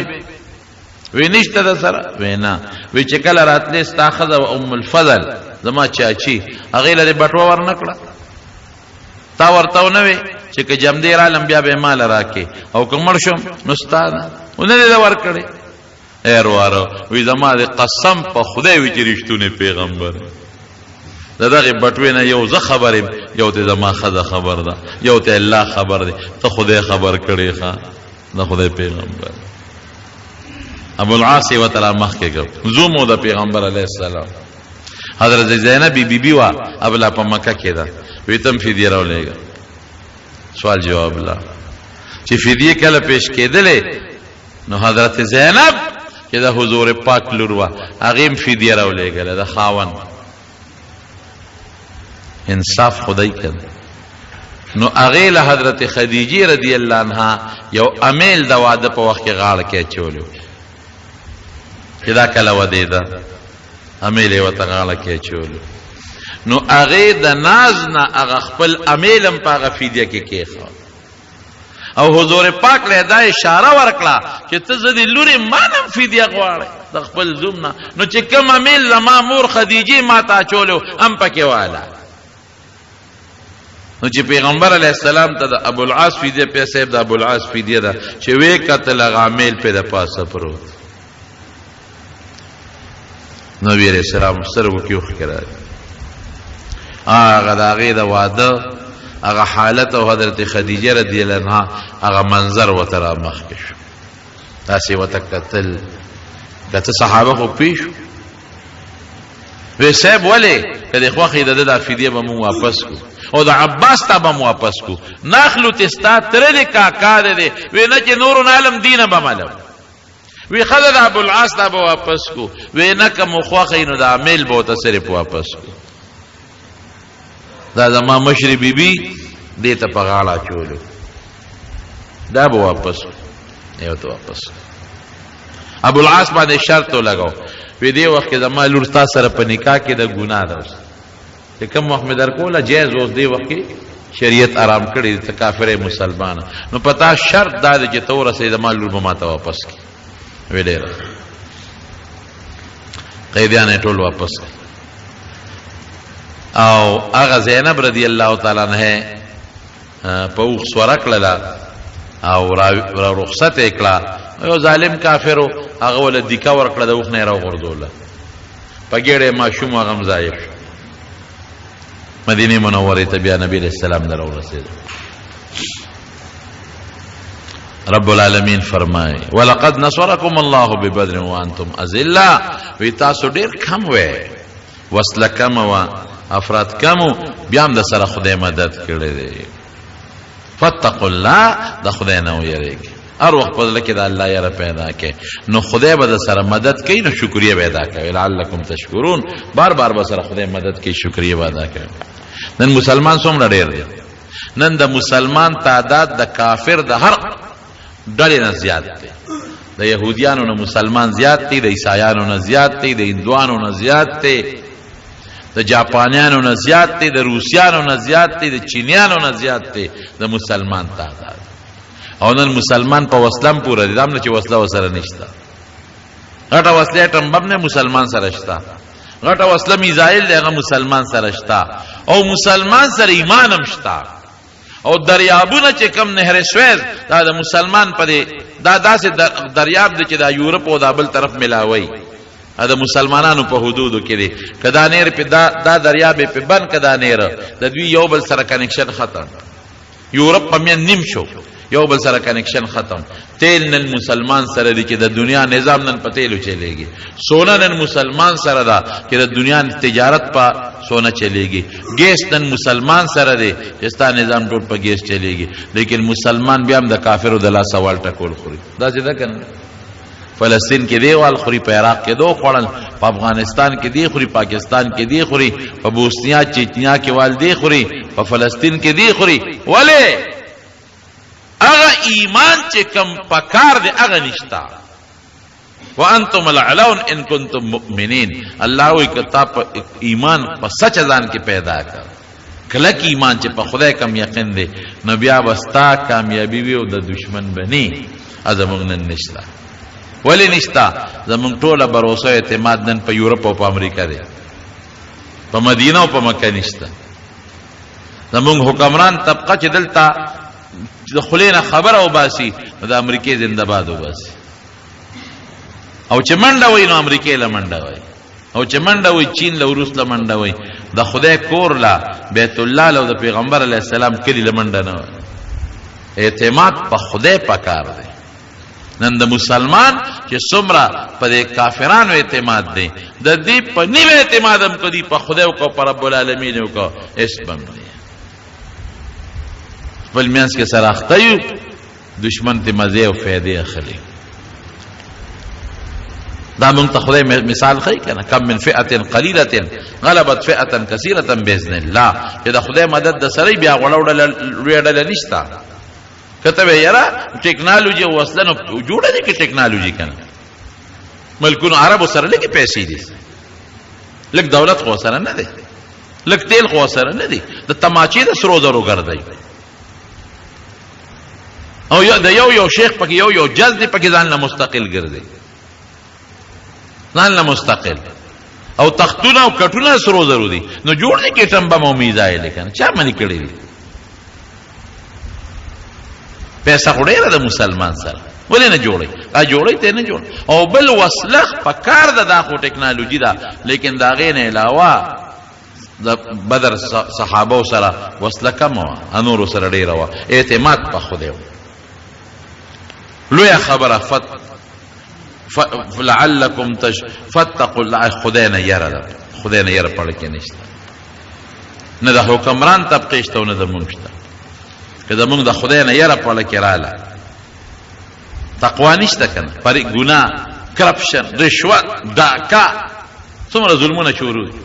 وی نشته د سره وینا وی چې کله راتلې استاخذ ام الفضل زما چاچی هغه له بټو ور نکړه تا ورته نه وی چې که جمع دی عالم بیا به مال راکې او کومر شم نو استاد ونه دې ور کړې ایروارو وی زما د قسم په خدای وی چې رښتونه پیغمبر دغه بټوی نه یو زه خبرم یو ته زما خزه خبر ده یو ته الله خبر ده ته خدای خبر کړي ښا د خدای پیغمبر ابو العاص و تعالی مخ کې ګو زومو د پیغمبر علیه السلام حضرت زینب بی وا ابلا په مکه کې ده ویتم فدیه راولېګا سوال جواب لا چې فدیه کله پیش کېدلې نو حضرت زینب چې د حضور پاک لور وا هغه فدیه راولېګا د خاون انصاف خدای کړ نو هغه له حضرت خدیجه رضی الله عنها یو امیل د واده په وخت کې غاړه کې چولو کدا کله ودی دا امیل و تغاله کې چولو نو هغه د ناز نه هغه خپل امیلم په غفیدیه کې کېخه او حضور پاک له دا اشاره ورکړه چې ته زدي لوري مانم فدیه غواړي د خپل زومنا نو چې کوم امیل لما مور خدیجه ما تا چولو ام پکې والا نو چې پیغمبر علیه السلام ته د ابو العاص فدیه په صاحب د ابو العاص فدیه ده چې وې قتل غامل په د پاسه پروت نبی علیہ السلام سره وکیو خکرای هغه داغه د واده هغه حالت او حضرت خدیجه رضی الله عنها هغه منظر وتر مخکش تاسو وتکتل دته صحابه خو پیش وی صاحب ولی کله خو خې د فدیه به مو واپس کو او د عباس ته به مو واپس کو نخلو تستا تر دې کاکا دې وی نه چې نور عالم دینه به ملو وی خدای د ابو العاص ته به واپس کو وی نه کوم خو خې نو د عامل به ته صرف واپس کو دا زما مشری بیبي دې ته په غاړه چولو دا به واپس یو ته واپس ابو العاص باندې شرط لګاو وی دې وخت کې زما لور تاسو سره په نکاح کې د ګناه ده چې کوم وخت مې در کوله جایز اوس دې وخت کې شریعت آرام کړی ته کافر مسلمان نو پتا شرط دا چې تور سه زما لور به ما ته واپس کی وی ډېر قیدیان ټول واپس کی او هغه زینب رضی الله تعالی عنها په اوخ سورکړه او را رخصت وکړه یو ظالم کافرو هغه ول دیکا ورکړه د اوخ نه را غردوله پګېړې ماشوم هغه ځای مدینه منوره ته بیا نبی رسول الله درو رسید رب العالمین فرمائے ولقد نصرکم الله ببدر وانتم اذلہ وی تاسو ډیر کم وې وسله کم و افراد کمو بیام د سره خدای مدد کړی دی فتقوا الله د خدای نه ویریږي هر وخت په لکه د الله یاره پیدا کې نو خدای به د سره مدد کوي نو شکریا به ادا کوي لعلکم تشکرون بار بار به سره خدای مدد کوي شکریا به ادا کوي نن مسلمان څومره ډیر دی نن د مسلمان تعداد د کافر د هر ډلې نه زیات دی د يهوديانو نه مسلمان زیات دی د عیسایانو نه زیات دی د هندوانو نه زیات دی د جاپانیانو نه زیات دی د روسیانو نه زیات دی د چینیانو نه زیات دی د مسلمان تعداد او نن مسلمان په وسلم پورا دي دامن چې وسله وسره نشته غټه وسله ټم بم نه مسلمان سره شته غټه وسله میزایل دغه مسلمان سره شته او مسلمان سره ایمان هم شته او دریابونه چې کم نهر سویز دا د مسلمان په دا داسې دریاب دی چې دا یورپ او د بل طرف ملاوي دا مسلمانانو په حدودو کې دي کدا نیر په دا دریاب په بن کدا نیر د دوی یو بل سره کنیکشن ختم یورپ په من نیم شو یو بل سره کنیکشن ختم تیل نن مسلمان سره دی چې د دنیا نظام نن پتیلو چلےږي سونا نن مسلمان سره دا چې د دنیا تجارت په سونا چلےږي ګیس نن مسلمان سره دی چې ستا نظام ټول په ګیس چلےږي لیکن مسلمان بیا هم د کافرو د لاس سوال ټکول خوري دا څه ده کنه فلسطین کې دی وال خوري په عراق کې دو خورل په افغانستان کې دی خوري پاکستان کې دی خوري په بوسنیا چچنیا کې وال دی خوري په فلسطین کې دی خوري ولی اغا ایمان چې کم پکار دی اغا نشتا وانتم العلون ان کنتم مؤمنین الله وی کتاب ایمان په سچ ځان کې پیدا کړ کله کې ایمان چې په خدای کم یقین دی نو بیا وستا کامیابی وي او د دشمن بني ازمون نن نشتا ولی نشتا زمون ټوله باور اعتماد نن په یورپ او په امریکا دی په مدینه او په مکه نشتا زمون حکمران طبقه چې دلته د خلینا خبر او باسي د امریکای زنده باد او باسي او چې منډه وای نو امریکای له منډه وای او چې منډه وای چین له روس له منډه وای د خدای کور لا بیت الله له د پیغمبر علی السلام کلی له منډه نه اعتماد په خدای پکار دی نن د مسلمان چې څومره په کافرانو اعتماد دی د دې په نیو اعتماد هم کدي په خدای او په رب العالمین او کو اسبم بل میانس کې سره اخته دشمن ته مزه او فائدې اخلي دا مونږ ته خدای مثال خی کنه کم من فئه قلیله غلبت فئه کثیره باذن الله چې د خدای مدد د سره بیا وړوډل نشتا کته یاره ټیکنالوژي وسلنه جوړه دي کې ټیکنالوژي کنه ملکونو عربو سره لګي پیسې دي لګ دولت خو سره نه دي لګ تیل خو سره نه دي د تماچې د سرو زرو ګرځي او د یو شیخ پکې یو جز دی پکې ځان له مستقل ګرځي، ځان له مستقل، او تختونه او کټونه سرو زرو دي، نو جوړ دي کې ټمبه مو میزایل کنه چا منی کړی دي. پیسې خو ډېره د مسلمان سره ولې نه جوړي؟ جوړي ته نه جوړ. او بل وسلخ په کار دا خو ټیکنالوژي ده، لیکن دا غې نه علاوه د بدر صحابه سره وسله کم وه، انور سره ډېره وه، اعتماد په خدای و. لویه خبره لعلکم فتقوا الله، خدای نه یره ده، خدای نه یره پړ کې نشته، نه د حکمران طبقې شته او نه زمونږ شته. که زمونږ د خدای نه یره پړ کې راله، تقوا نشته کنه، پرې ګناه، کرپشن، رشوت، ډاکا، څومره ظلمونه شروع دي.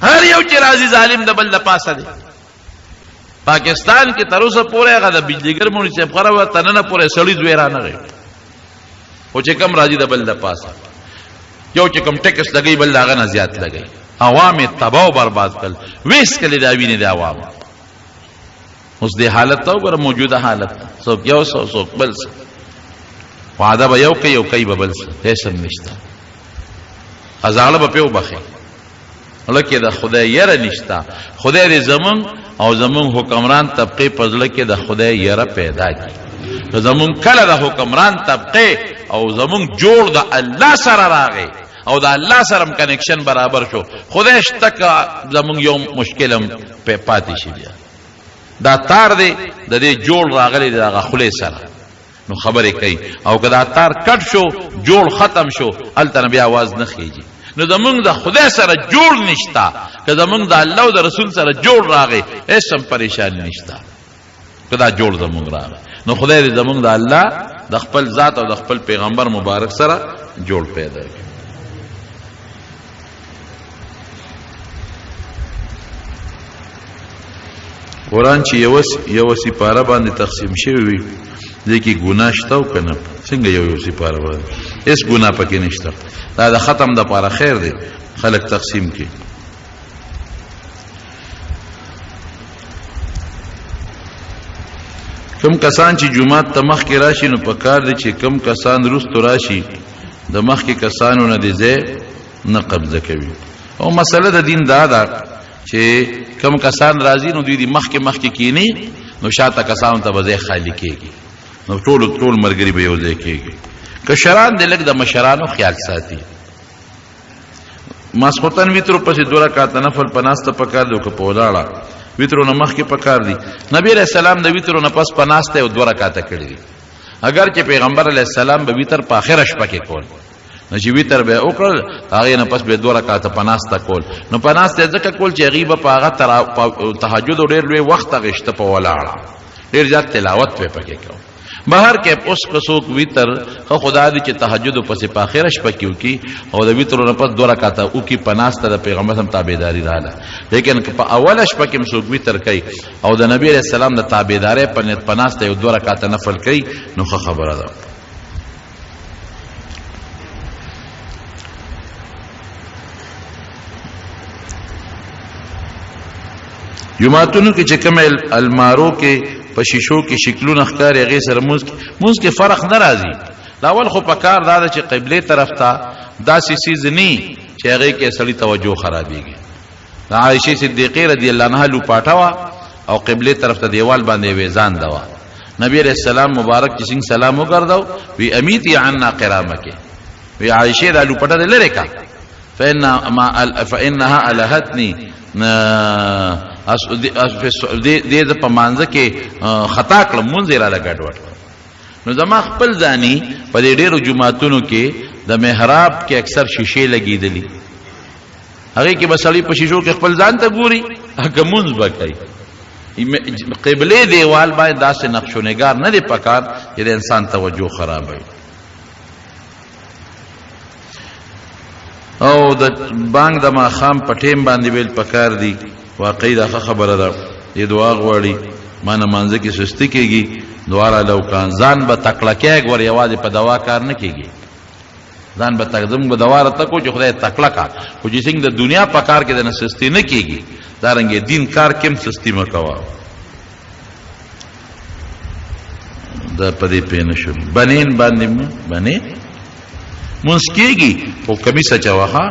هر یو چې راځي ظالم د بل د پاسه دی. پاکستان کې تر اوسه پورې هغه د بجلیګر مونږ چې خبره وته نه پورې سړی دوی را نه غي، او چې کم راځي د بل د پاسه، یو چې کم ټیکس لګي بل هغه نه زیات لګي، عوام تباہ او برباد کړل، ویس کړي دا ویني د عوام. اوس دې حالت ته وګوره، موجوده حالت څوک یو څوک بل څه، وعده به یو کوي او کوي به بل څه، هیڅ هم نشته. ازاله به په وبخي لکه د خدای یره نشته. خدای دې زمون او زمون حکمران طبقه پزله کې د خدای یره پیدا کړي. زمون کله د حکمران طبقه او زمون جوړ د الله سره راغی او د الله سره کنیکشن برابر شو، خدای شته که زمون یو مشکل هم پاتې شي. بیا دا تار دی د دې جوړ راغلی د خپل سره، نو خبرې کوي. او که دا تار کټ شو، جوړ ختم شو، الته بیا आवाज نه خيږي. نو زمونږ د خدای سره جوړ نشتا، که زمونږ د الله او د رسول سره جوړ راغی، هیڅ هم پریشان نشتا. که دا جوړ زمونږ راغی، نو خدای دې زمونږ د الله د خپل ذات او د خپل پیغمبر مبارک سره جوړ پیدا کړي. قرآن چې یو سپاره باندې تقسیم شوی وي، دې کې ګناه شته او کنه؟ څنګه یو سپاره باندې هیڅ ګناه پکې نشته. دا د ختم د پاره خیر دی، خلق تقسیم کړي. کم کسان چې جمعات ته مخکې راشي، نو په کار دی چې کم کسان وروستو راشي، د مخکې کسانو نه دې ځای نه قبضه کوي. او مسله د دین دا ده چې کم کسان راځي، نو دوی دې مخکې کینی، نو شاته کسانو ته به ځای خالی کېږي، نو ټول ملګري به یو ځای کېږي. کشران دې لږ د مشرانو خیال ساتي. ماسخوتن ویترو پسې 2 رکعات نفل پناسته پکار دی، او که په ولاړه ویترو نه مخکې پکار دی. نبی علیہ السلام د ویترو نه پس پناسته او 2 رکعات کړی دي، اگر چې پیغمبر علیہ السلام به ویتر په اخره شپه کې کول، نو چې ویتر به وکړل هغه نه پس به 2 رکعات پناسته کول. نو پناسته ځکه کول چې غیبه په هغه تهجد ډېر لوی وخت غشته په ولاړه، ډېر ځات تلاوت په پکې کو. بهر کې اوس کڅوک ویتر خدا دې چې تهجد پسې په اخره شپه کې وکي، او د ویتر نه پس 2 رکعات وکي، پناسته د پیغمبر سم تابعداري رااله. لیکن په اوله شپه کې مسوک ویتر کوي او د نبی علیہ السلام د تابعداري په نیت پناسته یو 2 رکعات نفل کوي، نو خبره ده. جمعتونو کې چې کوم المارو کې په شیشو کې شکلونه ښکاري، هغې سره مونځ کې فرق نه راځي. لاول خو په کار دا ده چې قبلې طرف ته داسې څیز نی چې هغې کې سړي توجه خرابېږي. د عایشې صدیقې رضی الله عنها لوپاټه وه او قبلې طرف ته دیوال باندې یې ځانده وه. نبی علیہ السلام مبارک چې څنګه سلام وګرځاو، وی امیتی عنا قرامکې، وی عایشې دا لوپټه دې لرې کا، فانها الهتنی دې د پمانځه کې خطا کړم، مونږ را لګډ وټ. نو زما خپل ځاني په دې ډېرو جمعتونو کې د محراب کې اکثر شیشې لګېدلې، هغې کې به سړی په شیشو کې خپل ځان ته ګوري، هغه مونځ به کوي. قبلې دیوال باندې داسې نقش و نگار نه دی پکار چې د انسان توجه خرابوي. او د بانګ د ماښام په ټیم باندې ویل پکار دي. واقعي دا خبره ده، دې دعا غواړي، ما نه مانځه کې سستی کېږي، دعا را لوکان ځان به تکړه کېږ، ور یوازې په دوا کار نه کېږي، ځان به تقدم به دوا را تکو چې خدای تکړه کا، خو چې څنګه د دنیا په کار کې د نه سستی نه کېږي، دارنګې دین کار کې هم سستی مه کوه. دا پدې پېنه شو بنین باندې بنې مسکیږي او کمیسه چواخه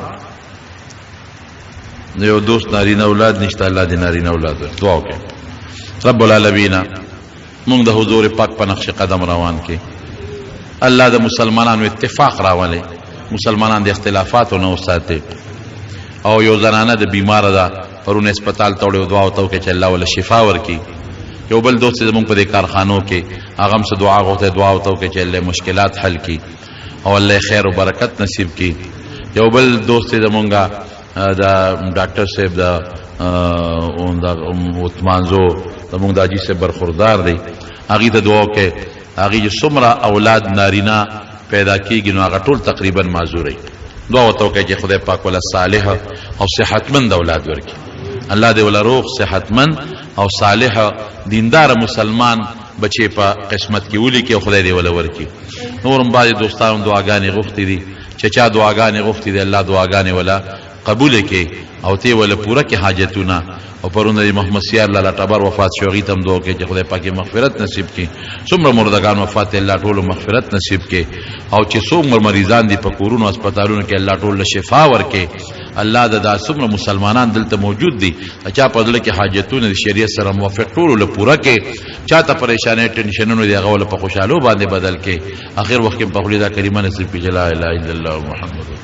یو دوست نارینه اولاد نشته الله دې نارینه اولاد دعا وکړه رب العالمین موږ د حضور پاک په نقش قدم روان کې الله د مسلمانانو اتفاق راولي مسلمانان د اختلافاتو نه وساتي او یو زنانه د بیمار ده پرونه هسپتال ته وړو دعا وتو کې چې الله ول شفا ورکړي یو بل دوست زمونږ په دې کارخانو کې هغه هم څه دعا غوښته دعا وتو کې چې الله مشکلات حل کړي او الله خیر او برکت نصیب کړي یو بل دوست زمونږه دا ډاکټر صاحب دا اون دا عثمانزو زمونږ د اجي صاحب برخوردار دی هغه ته دعا وکړي هغه څومره اولاد نارینه پیدا کیږي نو هغه ټول تقریبا معذوري دعا وتو کې چې خدای پاک ولا صالح او صحتمند اولاد ورکړي الله دې ولا روغ صحتمند او صالح دیندار مسلمان بچي په قسمت کې ولي کې خدای دې ولا ورکړي نورم باندې دوستانو دعاګانې غوښتي دي چې چا دعاګانې غوښتي دي الله دعاګانې ولا قبول کې او ته ولا پورا کې حاجتونه او پرونه محمد سیار لاله ټبر وفات شو غي تم دوه کې چې خدای پاک مغفرت نصیب کړي څومره مردگان وفات الله ټول مغفرت نصیب کړي او چې څومره مریضان دي په کورونو هسپتالونو کې الله ټول شفا ورکړي الله د څومره مسلمانان دلته موجود دي چا په دل کې حاجتونه د شریعت سره موافق ټول له پورا کې چاته پریشانې ټینشنونو دی هغه له په خوشاله باندې بدل کې اخر وخت په خپل دا کلمه نصیب کړي لا اله الا الله محمد